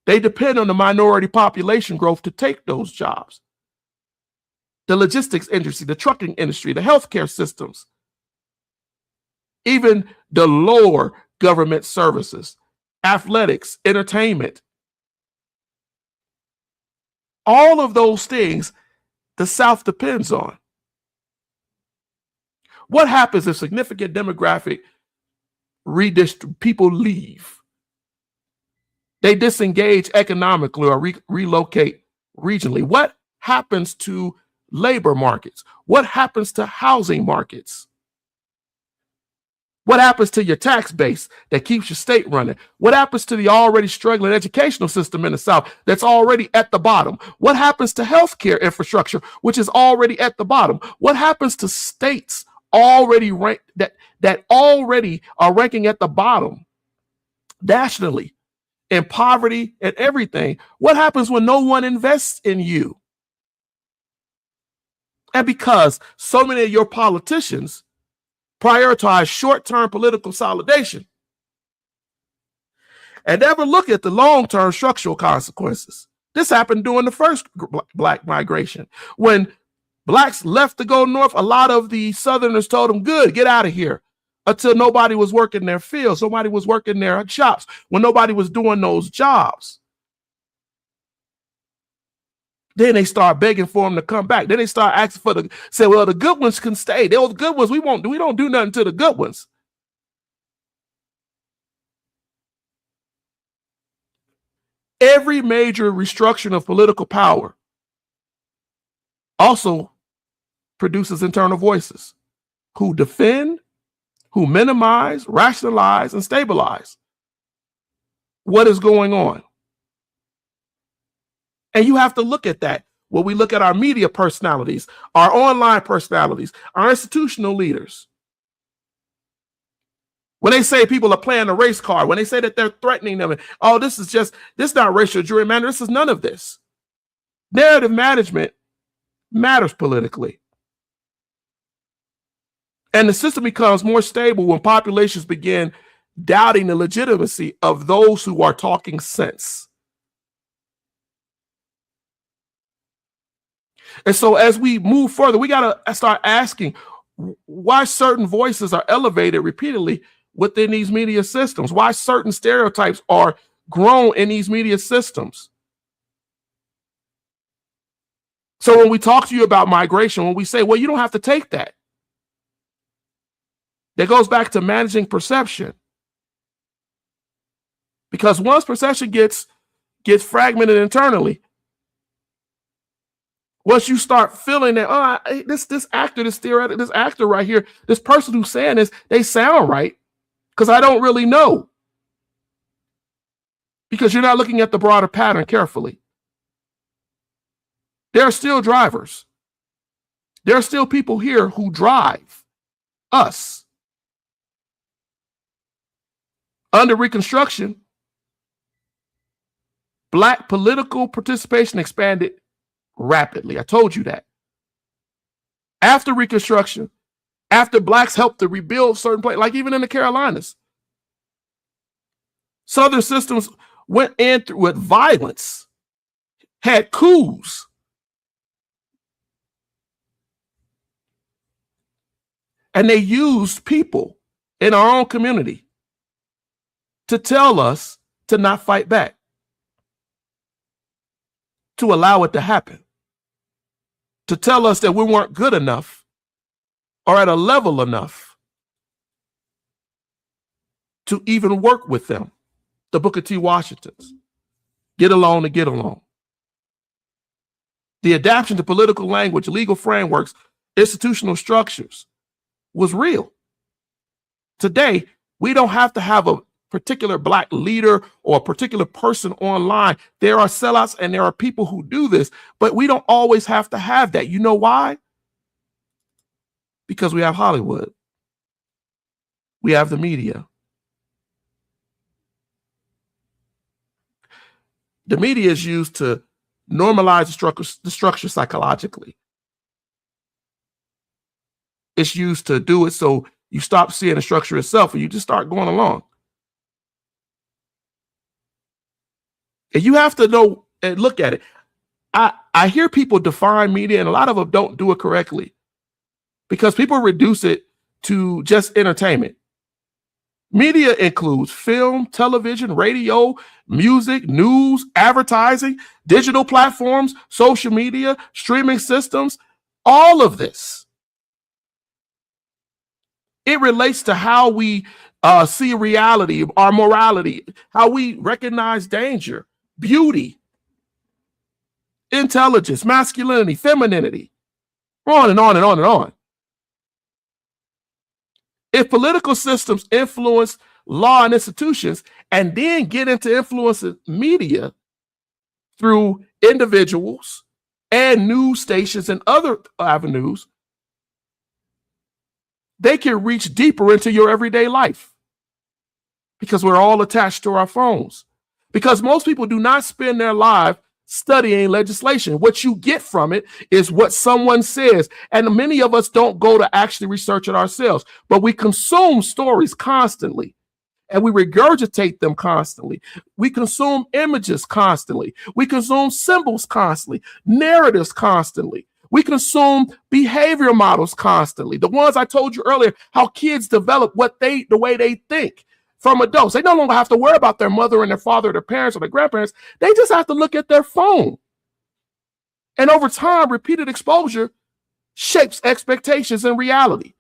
They depend on the minority population growth to take those jobs. The logistics industry, the trucking industry, the healthcare systems, even the lower government services, athletics, entertainment. All of those things the South depends on. What happens if significant demographic people leave? They disengage economically or relocate regionally. What happens to labor markets? What happens to housing markets? What happens to your tax base that keeps your state running? What happens to the already struggling educational system in the South that's already at the bottom? What happens to healthcare infrastructure, which is already at the bottom? What happens to states already ranked that already are ranking at the bottom nationally in poverty and everything? What happens when no one invests in you? And because so many of your politicians prioritize short-term political consolidation and never look at the long-term structural consequences. This happened during the first Black migration. When Blacks left to go north, a lot of the Southerners told them, good, get out of here. until nobody was working their fields, nobody was working their shops, when nobody was doing those jobs. Then they start begging for them to come back. Then they start asking for say, well, the good ones can stay. Those good ones, we don't do nothing to the good ones. Every major restructuring of political power also produces internal voices who defend, who minimize, rationalize, and stabilize what is going on. And you have to look at that when we look at our media personalities, our online personalities, our institutional leaders. When they say people are playing a race card, when they say that they're threatening them, oh, this is not racial gerrymandering, this is none of this. Narrative management matters politically. And the system becomes more stable when populations begin doubting the legitimacy of those who are talking sense. And so as we move further, we got to start asking why certain voices are elevated repeatedly within these media systems, why certain stereotypes are grown in these media systems. So when we talk to you about migration, when we say, well, you don't have to take that, that goes back to managing perception. Because once perception gets fragmented internally, once you start feeling that, this actor, this theoretic, this actor right here, this person who's saying this, they sound right, because I don't really know. Because you're not looking at the broader pattern carefully. There are still drivers. There are still people here who drive us. Under Reconstruction, Black political participation expanded rapidly. I told you that. After Reconstruction, after Blacks helped to rebuild certain places, like even in the Carolinas, Southern systems went in with violence, had coups. And they used people in our own community to tell us to not fight back, to allow it to happen, to tell us that we weren't good enough or at a level enough to even work with them. The Booker T. Washingtons, get along to get along. The adaptation to political language, legal frameworks, institutional structures was real. Today, we don't have to have a particular Black leader or a particular person online. There are sellouts and there are people who do this, but we don't always have to have that. You know why? Because we have Hollywood. We have the media. The media is used to normalize the structure psychologically. It's used to do it so you stop seeing the structure itself and you just start going along. And you have to know and look at it. I hear people define media, and a lot of them don't do it correctly because people reduce it to just entertainment. Media includes film, television, radio, music, news, advertising, digital platforms, social media, streaming systems, all of this. It relates to how we see reality, our morality, how we recognize danger, beauty, intelligence, masculinity, femininity, on and on and on and on. If political systems influence law and institutions and then get into influencing media through individuals and news stations and other avenues, they can reach deeper into your everyday life because we're all attached to our phones. Because most people do not spend their life studying legislation. What you get from it is what someone says. And many of us don't go to actually research it ourselves, but we consume stories constantly and we regurgitate them constantly. We consume images constantly. We consume symbols constantly, narratives constantly. We consume behavior models constantly. The ones I told you earlier, how kids develop the way they think from adults. They no longer have to worry about their mother and their father, or their parents or their grandparents. They just have to look at their phone. And over time, repeated exposure shapes expectations and reality.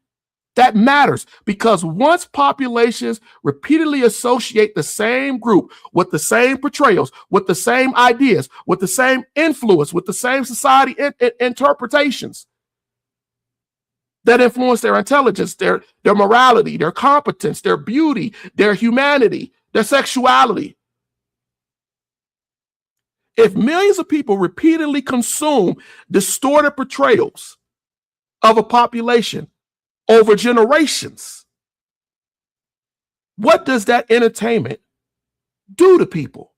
That matters because once populations repeatedly associate the same group with the same portrayals, with the same ideas, with the same influence, with the same society interpretations that influence their intelligence, their morality, their competence, their beauty, their humanity, their sexuality. If millions of people repeatedly consume distorted portrayals of a population over generations, what does that entertainment do to people?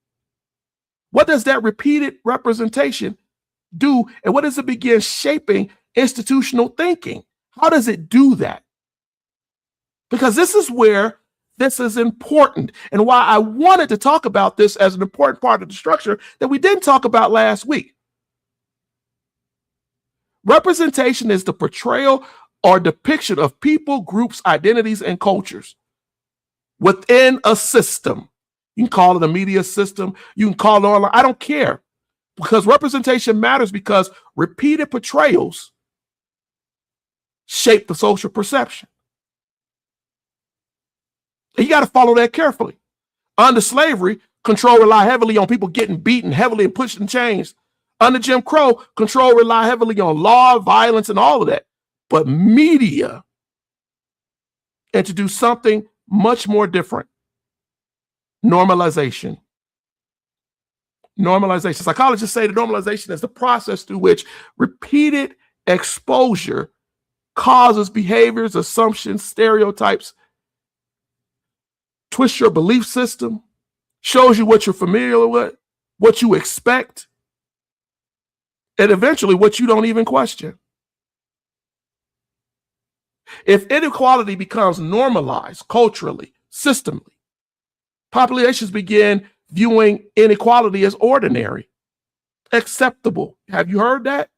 What does that repeated representation do? And what does it begin shaping institutional thinking? How does it do that? Because this is where this is important and why I wanted to talk about this as an important part of the structure that we didn't talk about last week. Representation is the portrayal or depiction of people, groups, identities, and cultures within a system. You can call it a media system. You can call it online. I don't care, because representation matters because repeated portrayals shape the social perception. And you got to follow that carefully. Under slavery, control relied heavily on people getting beaten heavily and pushed in chains. Under Jim Crow, control relied heavily on law, violence, and all of that. But media introduced something much more different. Normalization. Normalization. Psychologists say that normalization is the process through which repeated exposure causes behaviors, assumptions, stereotypes, twists your belief system, shows you what you're familiar with, what you expect, and eventually what you don't even question. If inequality becomes normalized culturally, systemically, populations begin viewing inequality as ordinary, acceptable. Have you heard that?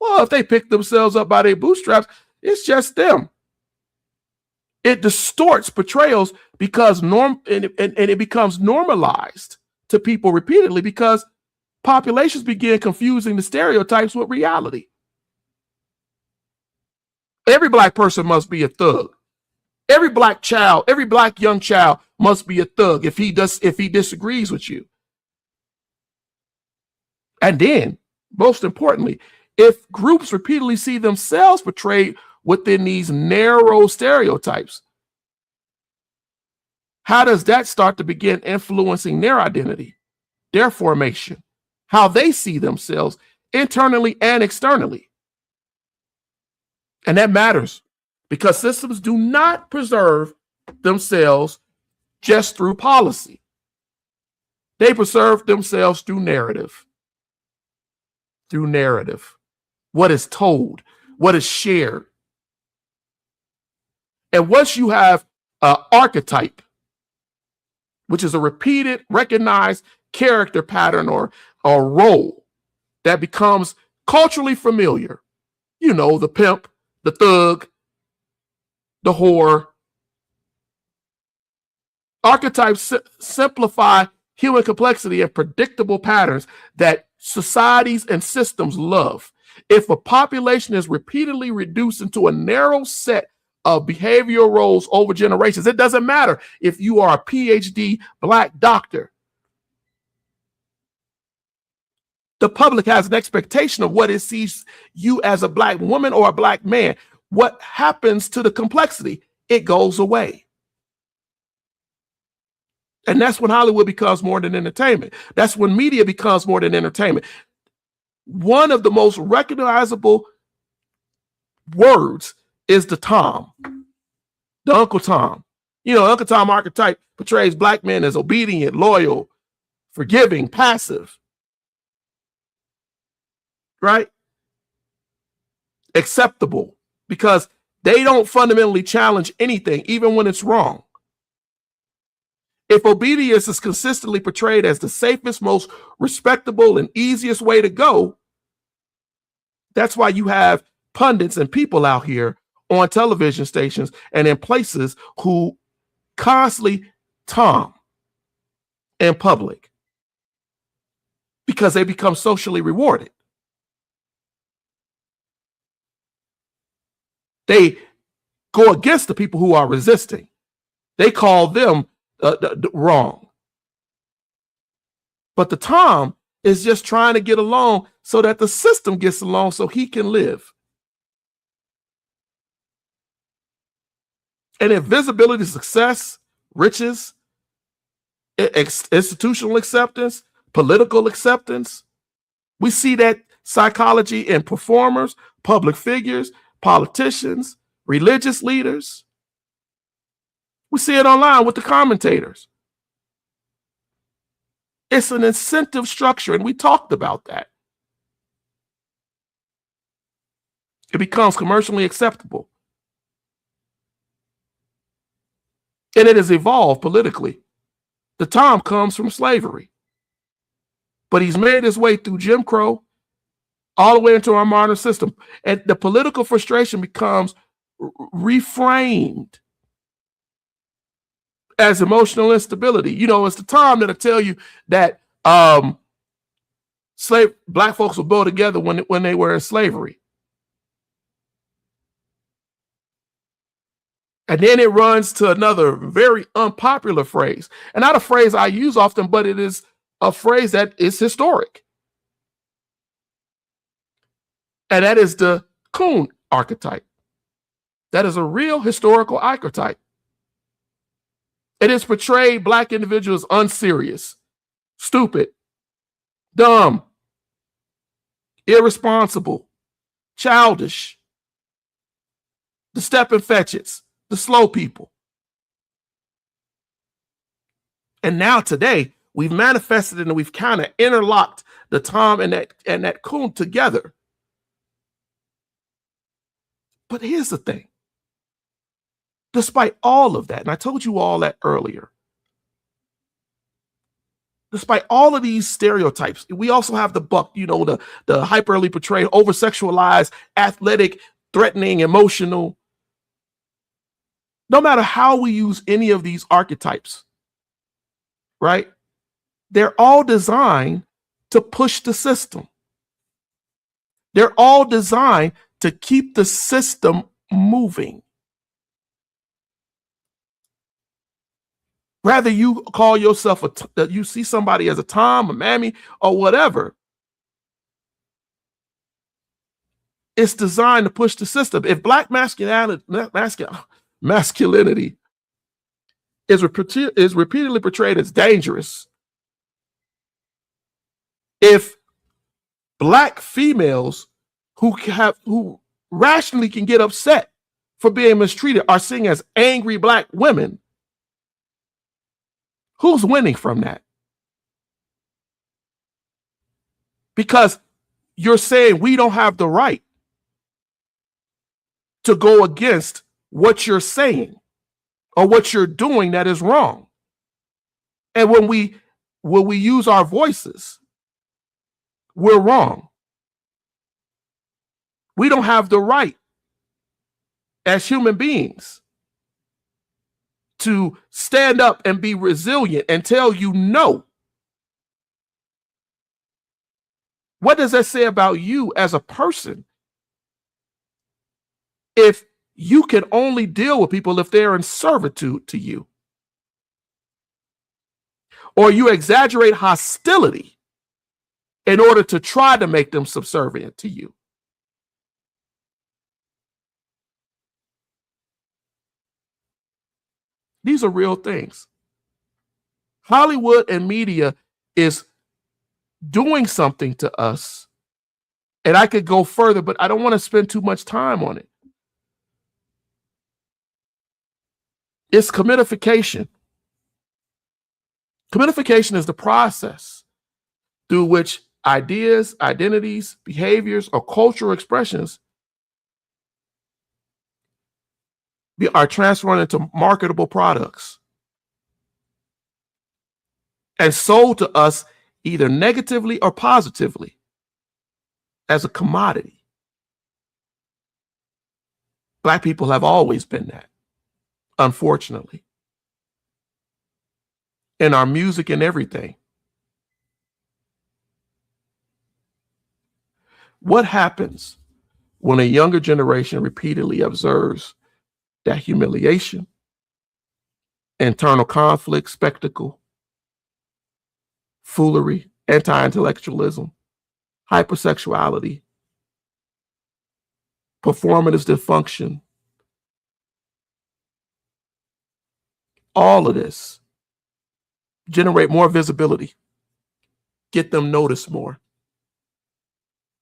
Well, if they pick themselves up by their bootstraps, it's just them. It distorts portrayals because it becomes normalized to people repeatedly because populations begin confusing the stereotypes with reality. Every black person must be a thug. Every black child, every black young child must be a thug if he disagrees with you. And then, most importantly, if groups repeatedly see themselves portrayed within these narrow stereotypes, how does that start to begin influencing their identity, their formation, how they see themselves internally and externally? And that matters because systems do not preserve themselves just through policy. They preserve themselves through narrative. Through narrative. What is told, what is shared. And once you have an archetype, which is a repeated, recognized character pattern or role that becomes culturally familiar, you know, the pimp, the thug, the whore. Archetypes simplify human complexity and predictable patterns that societies and systems love. If a population is repeatedly reduced into a narrow set of behavioral roles over generations, it doesn't matter if you are a PhD black doctor. The public has an expectation of what it sees you as a black woman or a black man. What happens to the complexity? It goes away. And that's when Hollywood becomes more than entertainment. That's when media becomes more than entertainment. One of the most recognizable words is the Tom, the Uncle Tom. You know, Uncle Tom archetype portrays black men as obedient, loyal, forgiving, passive, right? Acceptable, because they don't fundamentally challenge anything, even when it's wrong. If obedience is consistently portrayed as the safest, most respectable, and easiest way to go, That's why you have pundits and people out here on television stations and in places who constantly tom in public because they become socially rewarded. They go against the people who are resisting. They call them wrong. But the tom is just trying to get along so that the system gets along so he can live. And if visibility, success, riches, institutional acceptance, political acceptance, we see that psychology in performers, public figures, politicians, religious leaders. We see it online with the commentators. It's an incentive structure, and we talked about that. It becomes commercially acceptable. And it has evolved politically. The tom comes from slavery, but he's made his way through Jim Crow all the way into our modern system. And the political frustration becomes reframed as emotional instability. You know, it's the tom that'll tell you that black folks will go together when they were in slavery. And then it runs to another very unpopular phrase. And not a phrase I use often, but it is a phrase that is historic. And that is the Coon archetype. That is a real historical archetype. It has portrayed black individuals unserious, stupid, dumb, irresponsible, childish, the step and fetches, the slow people. And now today, we've manifested and we've kind of interlocked the tom and that Coon together. But here's the thing. Despite all of that, and I told you all that earlier, despite all of these stereotypes, we also have the buck, you know, the hyperly portrayed, over-sexualized, athletic, threatening, emotional. No matter how we use any of these archetypes, right? They're all designed to push the system. They're all designed to keep the system moving. Rather you call yourself you see somebody as a tom, a mammy, or whatever, it's designed to push the system. If black masculinity is repeatedly portrayed as dangerous, if black females who rationally can get upset for being mistreated are seen as angry black women, who's winning from that? Because you're saying we don't have the right to go against what you're saying or what you're doing that is wrong. And when we use our voices, we're wrong. We don't have the right as human beings to stand up and be resilient and tell you no. What does that say about you as a person if you can only deal with people if they're in servitude to you? Or you exaggerate hostility in order to try to make them subservient to you. These are real things. Hollywood and media is doing something to us. And I could go further, but I don't want to spend too much time on it. It's commodification. Commodification is the process through which ideas, identities, behaviors, or cultural expressions are transformed into marketable products and sold to us either negatively or positively as a commodity. Black people have always been that, unfortunately. In our music and everything. What happens when a younger generation repeatedly observes that humiliation, internal conflict, spectacle, foolery, anti-intellectualism, hypersexuality, performative dysfunction, all of this generate more visibility, get them noticed more,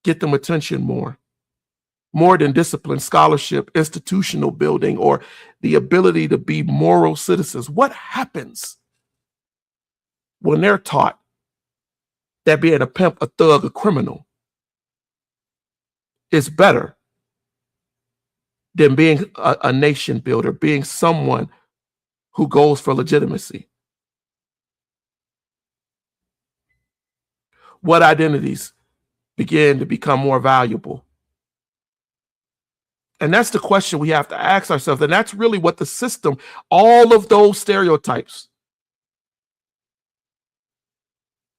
get them attention more than discipline, scholarship, institutional building, or the ability to be moral citizens. What happens when they're taught that being a pimp, a thug, a criminal is better than being a nation builder, being someone who goes for legitimacy? What identities begin to become more valuable? And that's the question we have to ask ourselves. And that's really what the system, all of those stereotypes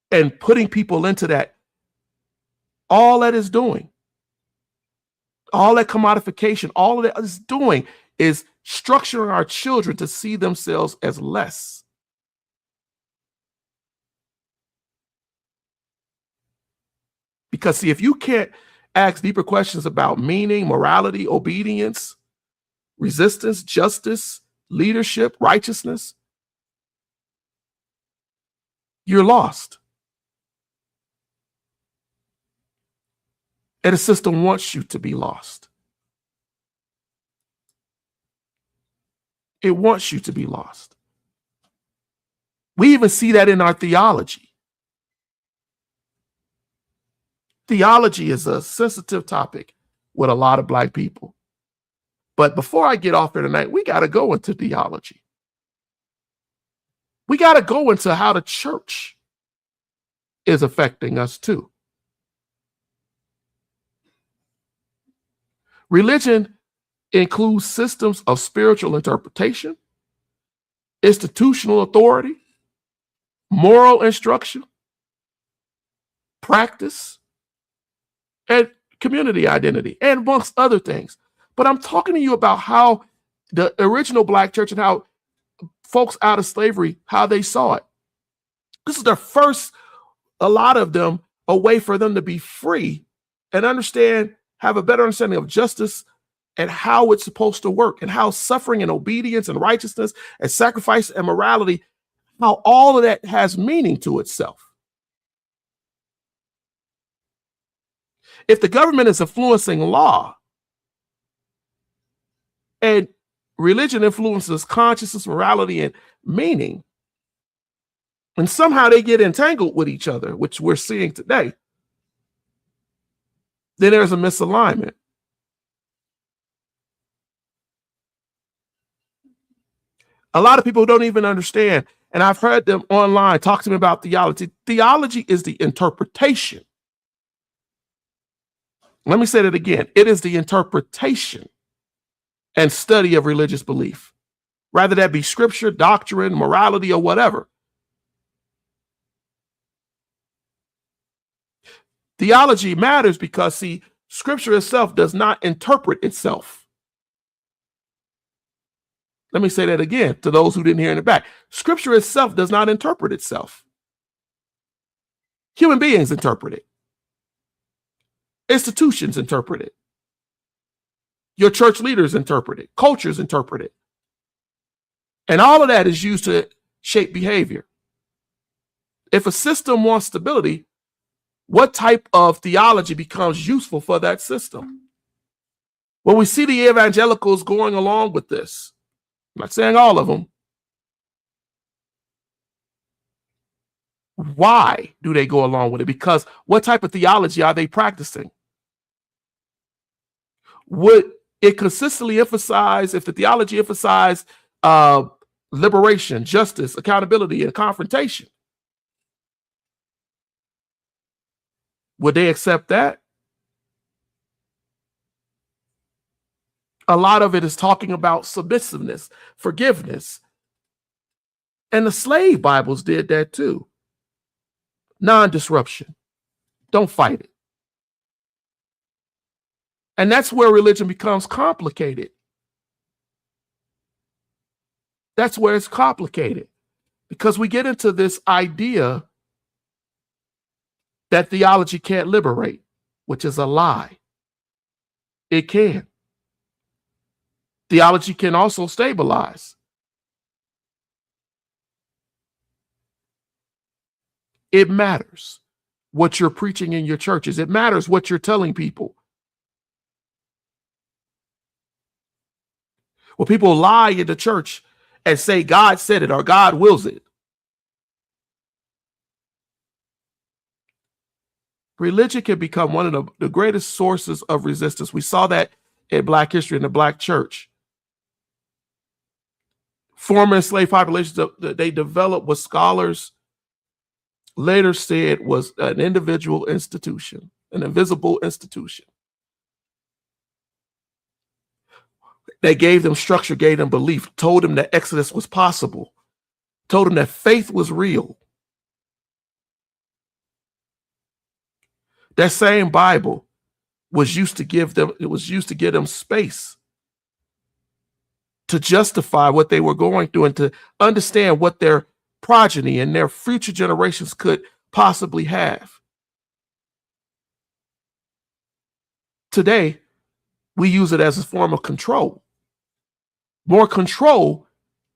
and putting people into that, all that is doing, all that commodification, all of that is doing is structuring our children to see themselves as less. Because see, if you can't ask deeper questions about meaning, morality, obedience, resistance, justice, leadership, righteousness, you're lost. And the system wants you to be lost. It wants you to be lost. We even see that in our theology. Theology is a sensitive topic with a lot of Black people. But before I get off here tonight, we got to go into theology. We got to go into how the church is affecting us too. Religion includes systems of spiritual interpretation, institutional authority, moral instruction, practice, and community identity, and amongst other things. But I'm talking to you about how the original Black church and how folks out of slavery, how they saw it. This is their first, a lot of them, a way for them to be free and understand, have a better understanding of justice and how it's supposed to work, and how suffering and obedience and righteousness and sacrifice and morality, how all of that has meaning to itself. If the government is influencing law and religion influences consciousness, morality, and meaning, and somehow they get entangled with each other, which we're seeing today, then there's a misalignment. A lot of people don't even understand, and I've heard them online talk to me about theology. Theology is the interpretation. Let me say that again. It is the interpretation and study of religious belief, rather that be scripture, doctrine, morality, or whatever. Theology matters because, see, scripture itself does not interpret itself. Let me say that again to those who didn't hear in the back. Scripture itself does not interpret itself. Human beings interpret it. Institutions interpret it. Your church leaders interpret it. Cultures interpret it. And all of that is used to shape behavior. If a system wants stability, what type of theology becomes useful for that system? Well, we see the evangelicals going along with this. I'm not saying all of them. Why do they go along with it? Because what type of theology are they practicing? Would it consistently emphasize, if the theology emphasized liberation, justice, accountability, and confrontation, would they accept that? A lot of it is talking about submissiveness, forgiveness. And the slave Bibles did that too. Non-disruption. Don't fight it. And that's where religion becomes complicated. That's where it's complicated. Because we get into this idea that theology can't liberate, which is a lie. It can. Theology can also stabilize. It matters what you're preaching in your churches. It matters what you're telling people. Well, people lie in the church and say God said it or God wills it. Religion can become one of the greatest sources of resistance. We saw that in Black history in the Black church. Former enslaved populations, they developed what scholars later said was an individual institution, an invisible institution. They gave them structure, gave them belief, told them that Exodus was possible, told them that faith was real. That same Bible was used to give them space to justify what they were going through and to understand what their progeny and their future generations could possibly have. Today, we use it as a form of control. More control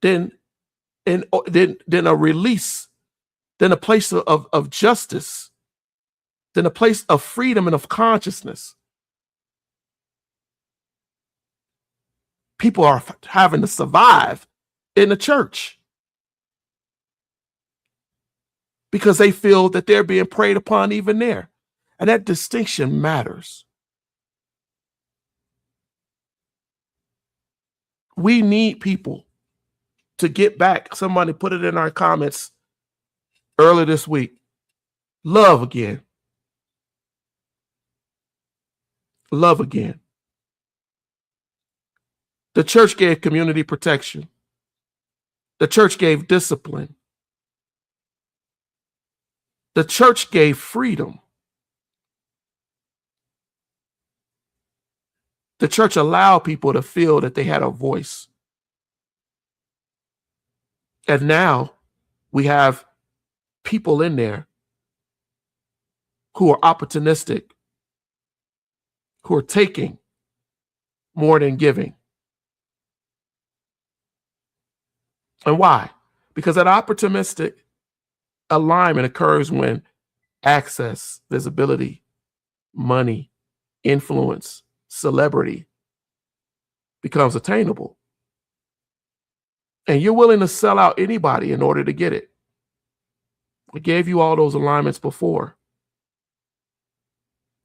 than a release, than a place of justice, than a place of freedom and of consciousness. People are having to survive in the church because they feel that they're being preyed upon even there. And that distinction matters. We need people to get back. Somebody put it in our comments earlier this week. Love again. Love again. The church gave community protection. The church gave discipline. The church gave freedom. The church allowed people to feel that they had a voice. And now we have people in there who are opportunistic, who are taking more than giving. And why? Because that opportunistic alignment occurs when access, visibility, money, influence, celebrity becomes attainable. And you're willing to sell out anybody in order to get it. I gave you all those alignments before.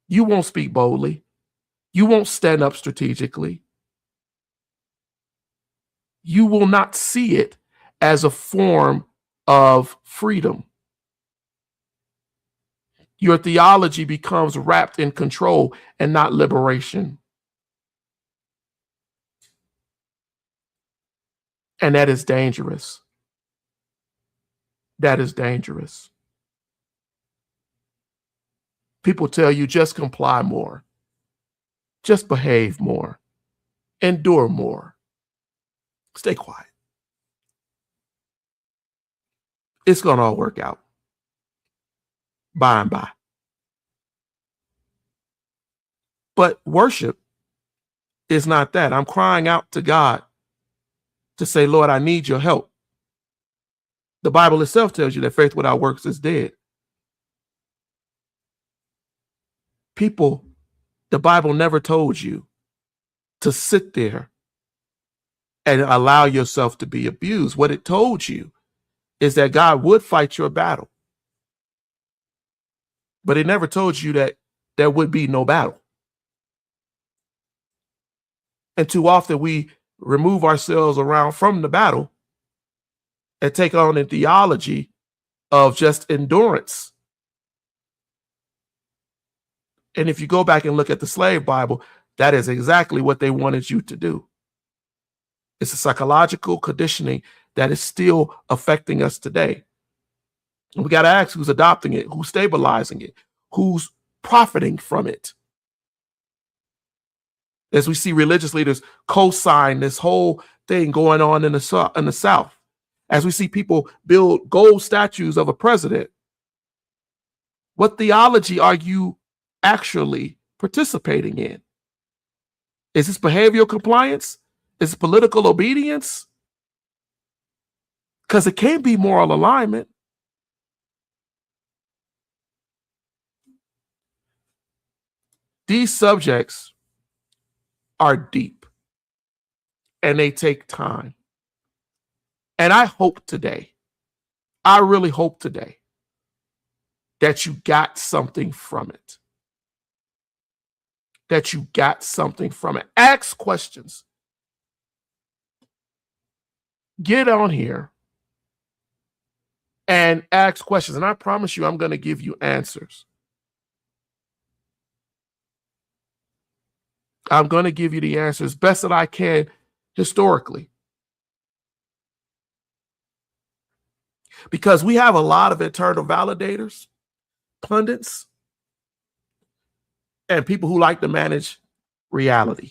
You won't speak boldly. You won't stand up strategically. You will not see it as a form of freedom. Your theology becomes wrapped in control and not liberation. And that is dangerous. That is dangerous. People tell you just comply more, just behave more, endure more, stay quiet. It's going to all work out by and by. But worship is not that. I'm crying out to God to say, Lord, I need your help. The Bible itself tells you that faith without works is dead. People, the Bible never told you to sit there and allow yourself to be abused. What it told you is that God would fight your battle. But it never told you that there would be no battle. And too often we remove ourselves around from the battle and take on a theology of just endurance. And if you go back and look at the slave Bible, That is exactly what they wanted you to do. It's a psychological conditioning that is still affecting us today. And we got to ask who's adopting it, who's stabilizing it, who's profiting from it. As we see religious leaders co-sign this whole thing going on in the South, as we see people build gold statues of a president, what theology are you actually participating in? Is this behavioral compliance? Is it political obedience? Because it can't be moral alignment. These subjects are deep and they take time. And I hope today, I really hope today, that you got something from it. That you got something from it. Ask questions. Get on here and ask questions. And I promise you, I'm going to give you answers. I'm going to give you the answers best that I can historically. Because we have a lot of internal validators, pundits, and people who like to manage reality.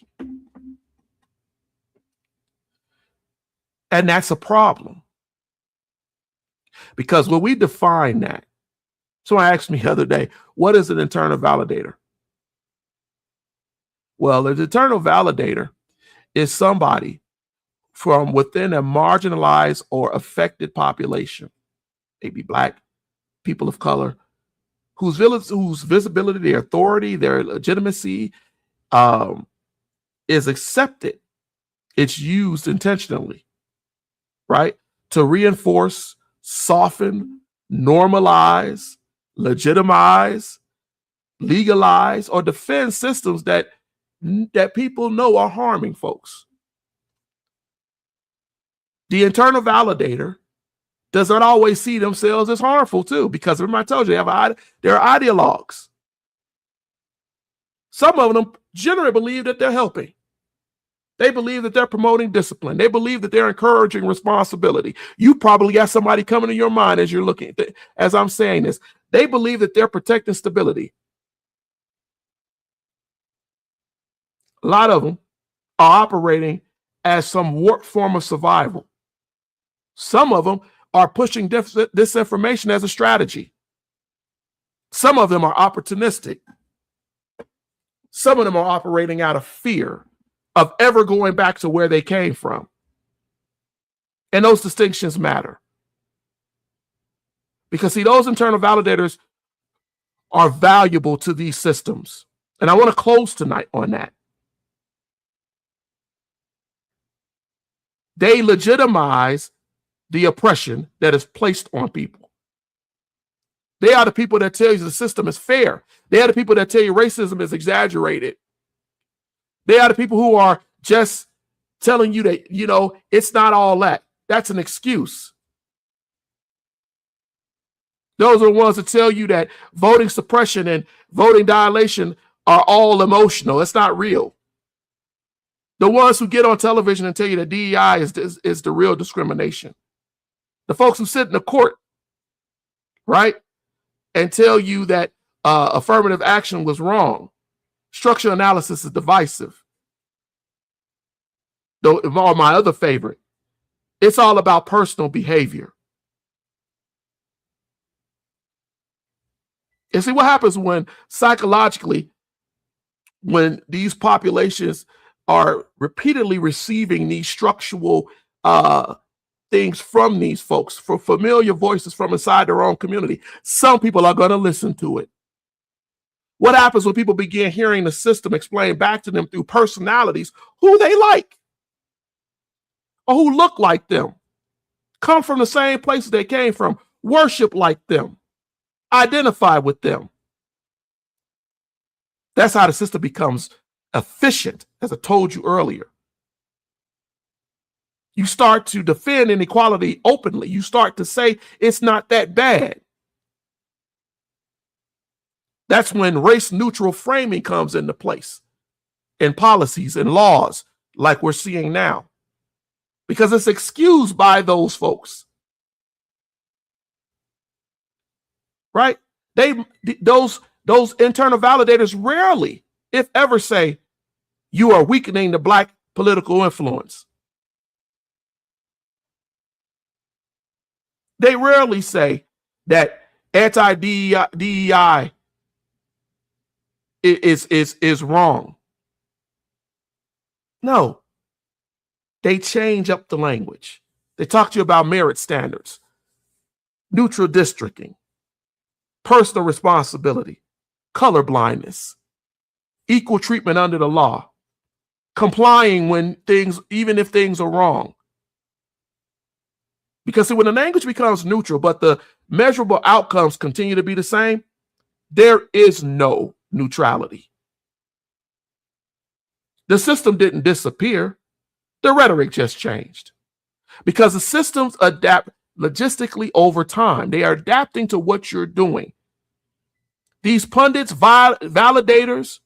And that's a problem. Because when we define that, someone asked me the other day, what is an internal validator? Well, an internal validator is somebody from within a marginalized or affected population, maybe Black, people of color, whose visibility, their authority, their legitimacy is accepted. It's used intentionally, right? To reinforce, soften, normalize, legitimize, legalize, or defend systems that people know are harming folks. The internal validator does not always see themselves as harmful too, because remember I told you they're ideologues. Some of them generally believe that they're helping. They believe that they're promoting discipline. They believe that they're encouraging responsibility. You probably got somebody coming to your mind as you're looking, as I'm saying this. They believe that they're protecting stability. A lot of them are operating as some warped form of survival. Some of them are pushing disinformation as a strategy. Some of them are opportunistic. Some of them are operating out of fear of ever going back to where they came from. And those distinctions matter. Because see, those internal validators are valuable to these systems. And I want to close tonight on that. They legitimize the oppression that is placed on people. They are the people that tell you the system is fair. They are the people that tell you racism is exaggerated. They are the people who are just telling you that, it's not all that. That's an excuse. Those are the ones that tell you that voting suppression and voting dilation are all emotional. It's not real. The ones who get on television and tell you that DEI is the real discrimination. The folks who sit in the court, right, and tell you that affirmative action was wrong. Structural analysis is divisive. Though, my other favorite, it's all about personal behavior. And see what happens when psychologically, when these populations are repeatedly receiving these structural things from these folks, for familiar voices from inside their own community. Some people are going to listen to it. What happens when people begin hearing the system explain back to them through personalities who they like or who look like them, come from the same places they came from, worship like them, identify with them? That's how the system becomes efficient, as I told you earlier. You start to defend inequality openly. You start to say it's not that bad. That's when race-neutral framing comes into place. in policies and laws like we're seeing now, because it's excused by those folks, right? Those internal validators rarely, if ever, say you are weakening the Black political influence. They rarely say that anti-DEI is wrong. No, they change up the language. They talk to you about merit standards, neutral districting, personal responsibility, color blindness, equal treatment under the law, complying when things, even if things are wrong. Because when the language becomes neutral, but the measurable outcomes continue to be the same, there is no neutrality. The system didn't disappear. The rhetoric just changed. Because the systems adapt logistically over time. They are adapting to what you're doing. These pundits, validators,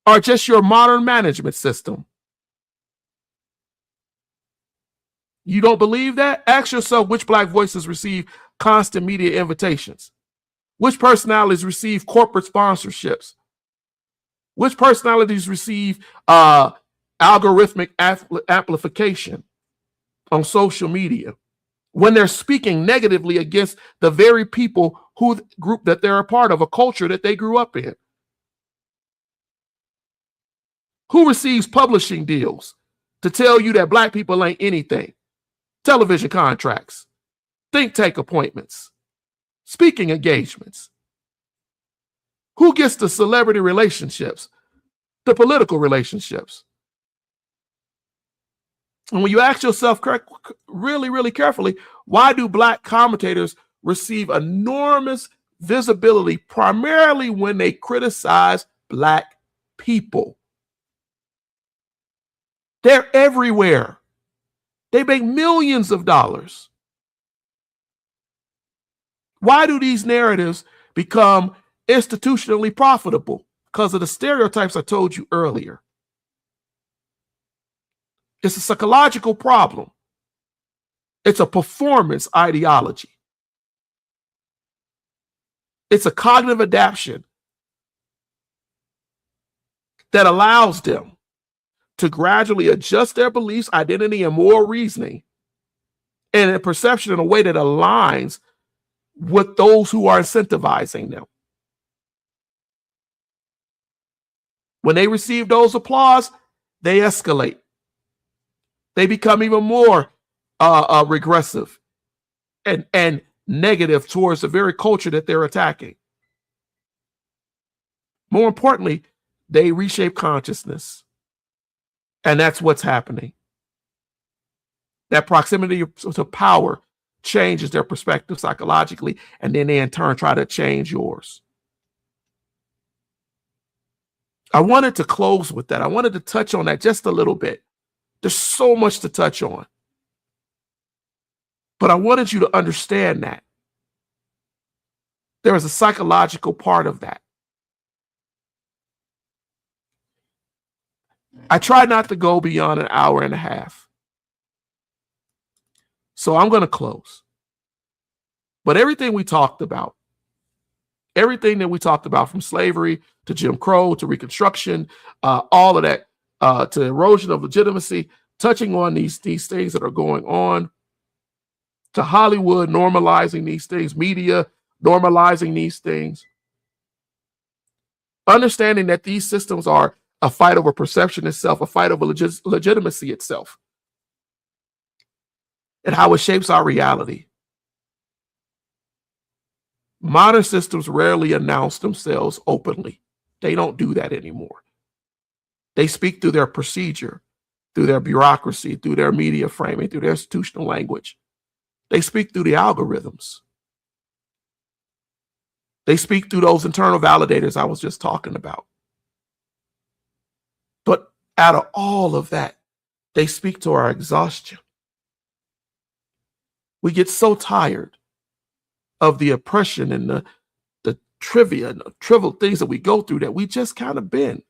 are just your modern management system. You don't believe that? Ask yourself which Black voices receive constant media invitations. Which personalities receive corporate sponsorships? Which personalities receive algorithmic amplification on social media when they're speaking negatively against the very people who group that they're a part of, a culture that they grew up in? Who receives publishing deals to tell you that Black people ain't anything? Television contracts, think tank appointments, speaking engagements. Who gets the celebrity relationships, the political relationships? And when you ask yourself really, really carefully, why do Black commentators receive enormous visibility primarily when they criticize Black people? They're everywhere. They make millions of dollars. Why do these narratives become institutionally profitable? Because of the stereotypes I told you earlier. It's a psychological problem. It's a performance ideology. It's a cognitive adaptation that allows them to gradually adjust their beliefs, identity, and moral reasoning and a perception in a way that aligns with those who are incentivizing them. When they receive those applause, they escalate. They become even more regressive and negative towards the very culture that they're attacking. More importantly, they reshape consciousness. And that's what's happening. That proximity to power changes their perspective psychologically, and then they in turn try to change yours. I wanted to close with that. I wanted to touch on that just a little bit. There's so much to touch on. But I wanted you to understand that there is a psychological part of that. I try not to go beyond an hour and a half. So I'm going to close. But everything we talked about, everything that we talked about from slavery to Jim Crow to Reconstruction, all of that, to erosion of legitimacy, touching on these things that are going on, to Hollywood normalizing these things, media normalizing these things, understanding that these systems are a fight over perception itself, a fight over legitimacy itself, and how it shapes our reality. Modern systems rarely announce themselves openly. They don't do that anymore. They speak through their procedure, through their bureaucracy, through their media framing, through their institutional language. They speak through the algorithms. They speak through those internal validators I was just talking about. But out of all of that, they speak to our exhaustion. We get so tired of the oppression and the trivia and the trivial things that we go through that we just kind of bend.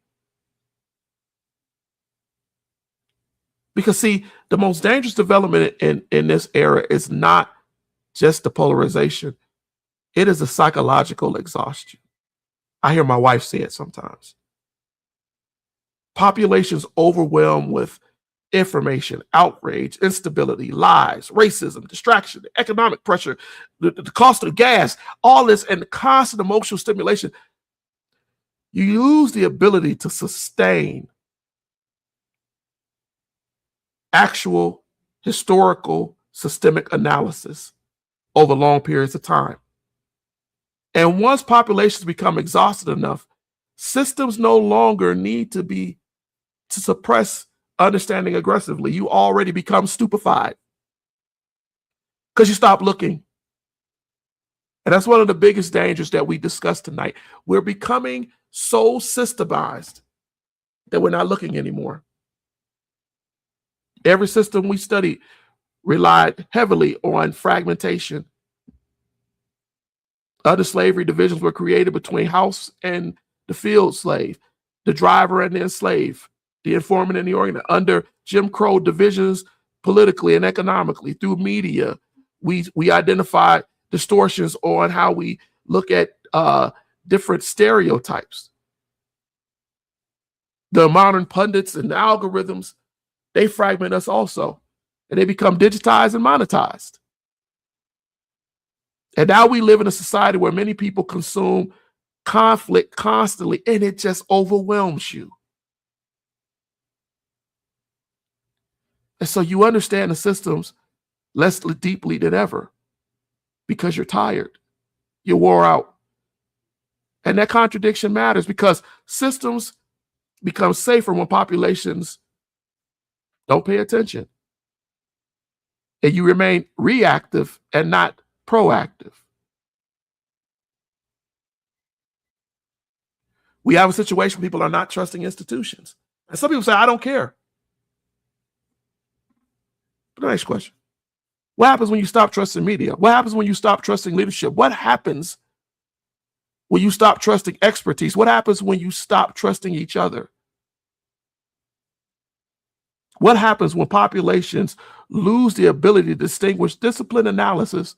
Because see, the most dangerous development in this era is not just the polarization. It is a psychological exhaustion. I hear my wife say it sometimes. Populations overwhelmed with information, outrage, instability, lies, racism, distraction, economic pressure, the cost of gas, all this, and the constant emotional stimulation. You lose the ability to sustain actual historical systemic analysis over long periods of time. And once populations become exhausted enough, systems no longer need to suppress understanding aggressively. You already become stupefied because you stop looking. And that's one of the biggest dangers that we discussed tonight. We're becoming so systemized that we're not looking anymore. Every system we studied relied heavily on fragmentation. Other slavery divisions were created between house and the field slave, the driver and the enslaved, the informant and the organizer. Under Jim Crow, divisions politically and economically. Through media, we identified distortions on how we look at different stereotypes. The modern pundits and the algorithms, they fragment us also, and they become digitized and monetized. And now we live in a society where many people consume conflict constantly, and it just overwhelms you. And so you understand the systems less deeply than ever because you're tired, you're wore out. And that contradiction matters because systems become safer when populations don't pay attention. And you remain reactive and not proactive. We have a situation where people are not trusting institutions. And some people say, I don't care. But next question. What happens when you stop trusting media? What happens when you stop trusting leadership? What happens when you stop trusting expertise? What happens when you stop trusting each other? What happens when populations lose the ability to distinguish disciplined analysis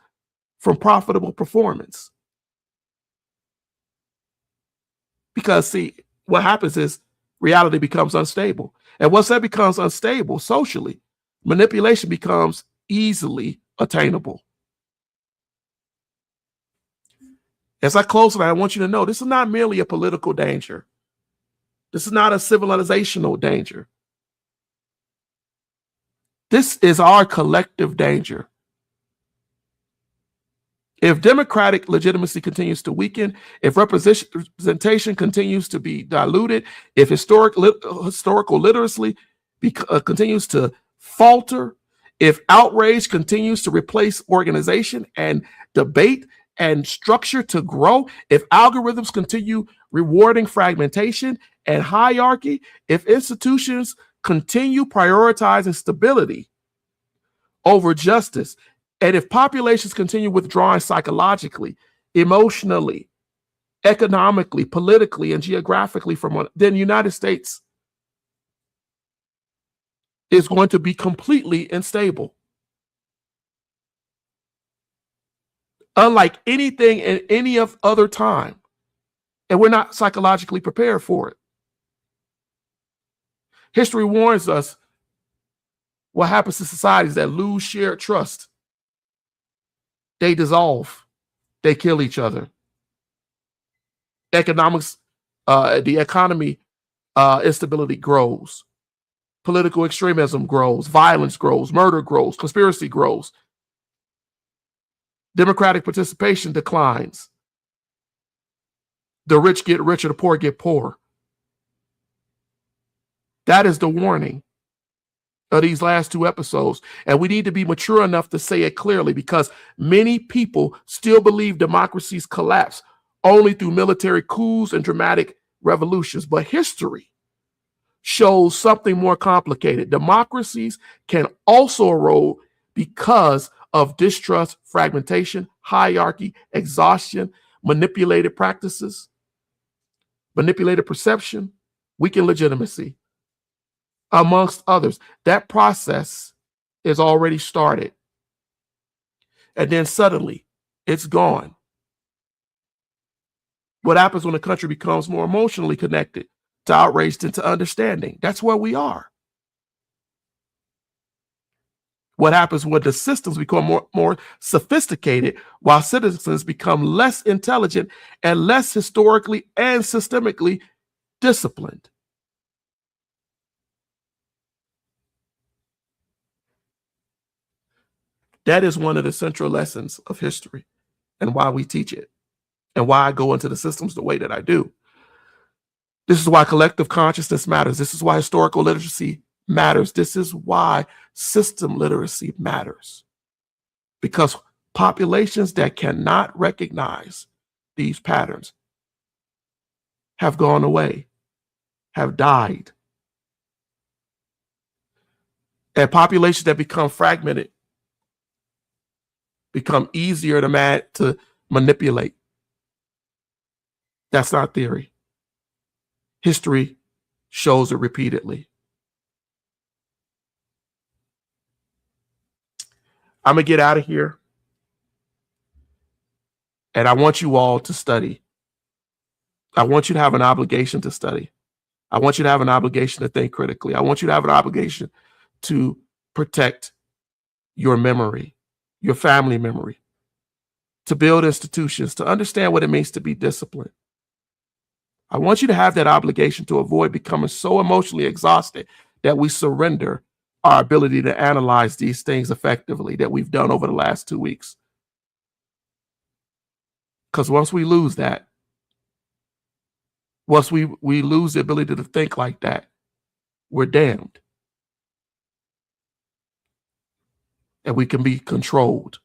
from profitable performance? Because, see, what happens is reality becomes unstable. And once that becomes unstable socially, manipulation becomes easily attainable. As I close tonight, I want you to know this is not merely a political danger. This is not a civilizational danger. This is our collective danger. If democratic legitimacy continues to weaken, if representation continues to be diluted, if historical literacy continues to falter, if outrage continues to replace organization and debate and structure to grow, if algorithms continue rewarding fragmentation and hierarchy, if institutions continue prioritizing stability over justice, and if populations continue withdrawing psychologically, emotionally, economically, politically, and geographically from one, then the United States is going to be completely unstable. Unlike anything in any of other time. And we're not psychologically prepared for it. History warns us what happens to societies that lose shared trust. They dissolve. They kill each other. The economy instability grows. Political extremism grows. Violence grows. Murder grows. Conspiracy grows. Democratic participation declines. The rich get richer, the poor get poorer. That is the warning of these last two episodes. And we need to be mature enough to say it clearly because many people still believe democracies collapse only through military coups and dramatic revolutions. But history shows something more complicated. Democracies can also erode because of distrust, fragmentation, hierarchy, exhaustion, manipulated practices, manipulated perception, weakened legitimacy. amongst others. That process is already started. And then suddenly it's gone. What happens when a country becomes more emotionally connected to outrage than to understanding? That's where we are. What happens when the systems become more sophisticated while citizens become less intelligent and less historically and systemically disciplined? That is one of the central lessons of history and why we teach it and why I go into the systems the way that I do. This is why collective consciousness matters. This is why historical literacy matters. This is why system literacy matters. Because populations that cannot recognize these patterns have gone away, have died. And populations that become fragmented become easier to manipulate. That's not theory. History shows it repeatedly. I'm going to get out of here. And I want you all to study. I want you to have an obligation to study. I want you to have an obligation to think critically. I want you to have an obligation to protect your memory, your family memory, to build institutions, to understand what it means to be disciplined. I want you to have that obligation to avoid becoming so emotionally exhausted that we surrender our ability to analyze these things effectively that we've done over the last 2 weeks. Because once we lose that, once we lose the ability to think like that, we're damned. And we can be controlled.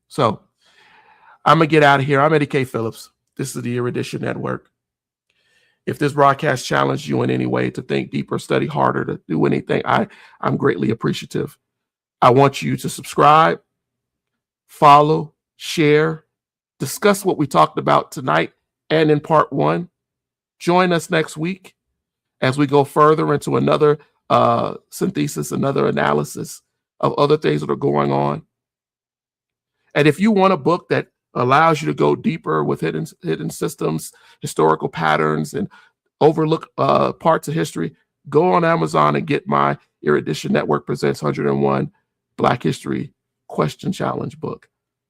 So I'm going to get out of here. I'm Eddie K. Phillips. This is the Erudition Network. If this broadcast challenged you in any way to think deeper, study harder, to do anything, I'm greatly appreciative. I want you to subscribe, follow, share, discuss what we talked about tonight and in part 1. Join us next week as we go further into another synthesis, another analysis of other things that are going on. And if you want a book that allows you to go deeper with hidden systems, historical patterns, and overlook parts of history, go on Amazon and get my Erudition Network Presents 101 Black History Question Challenge book.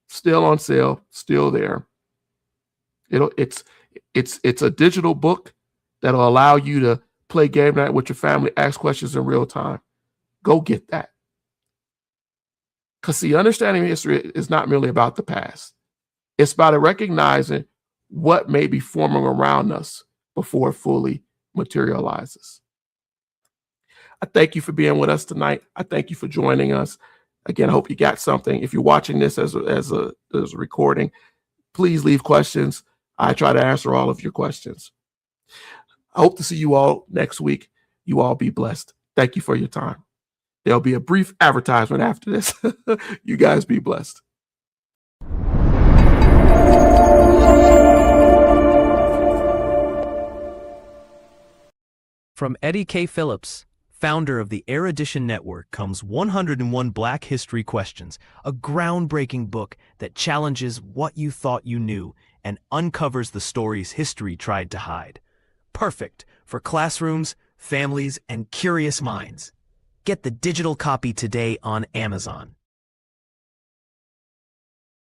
Still on sale, still there. It's a digital book that'll allow you to play game night with your family, ask questions in real time. Go get that. Because see, understanding history is not merely about the past. It's about recognizing what may be forming around us before it fully materializes. I thank you for being with us tonight. I thank you for joining us. Again, I hope you got something. If you're watching this as a recording, please leave questions. I try to answer all of your questions. I hope to see you all next week. You all be blessed. Thank you for your time. There'll be a brief advertisement after this. You guys be blessed. From Eddie K. Phillips, founder of the Erudition Network, comes 101 Black History Questions, a groundbreaking book that challenges what you thought you knew and uncovers the stories history tried to hide. Perfect for classrooms, families, and curious minds. Get the digital copy today on Amazon.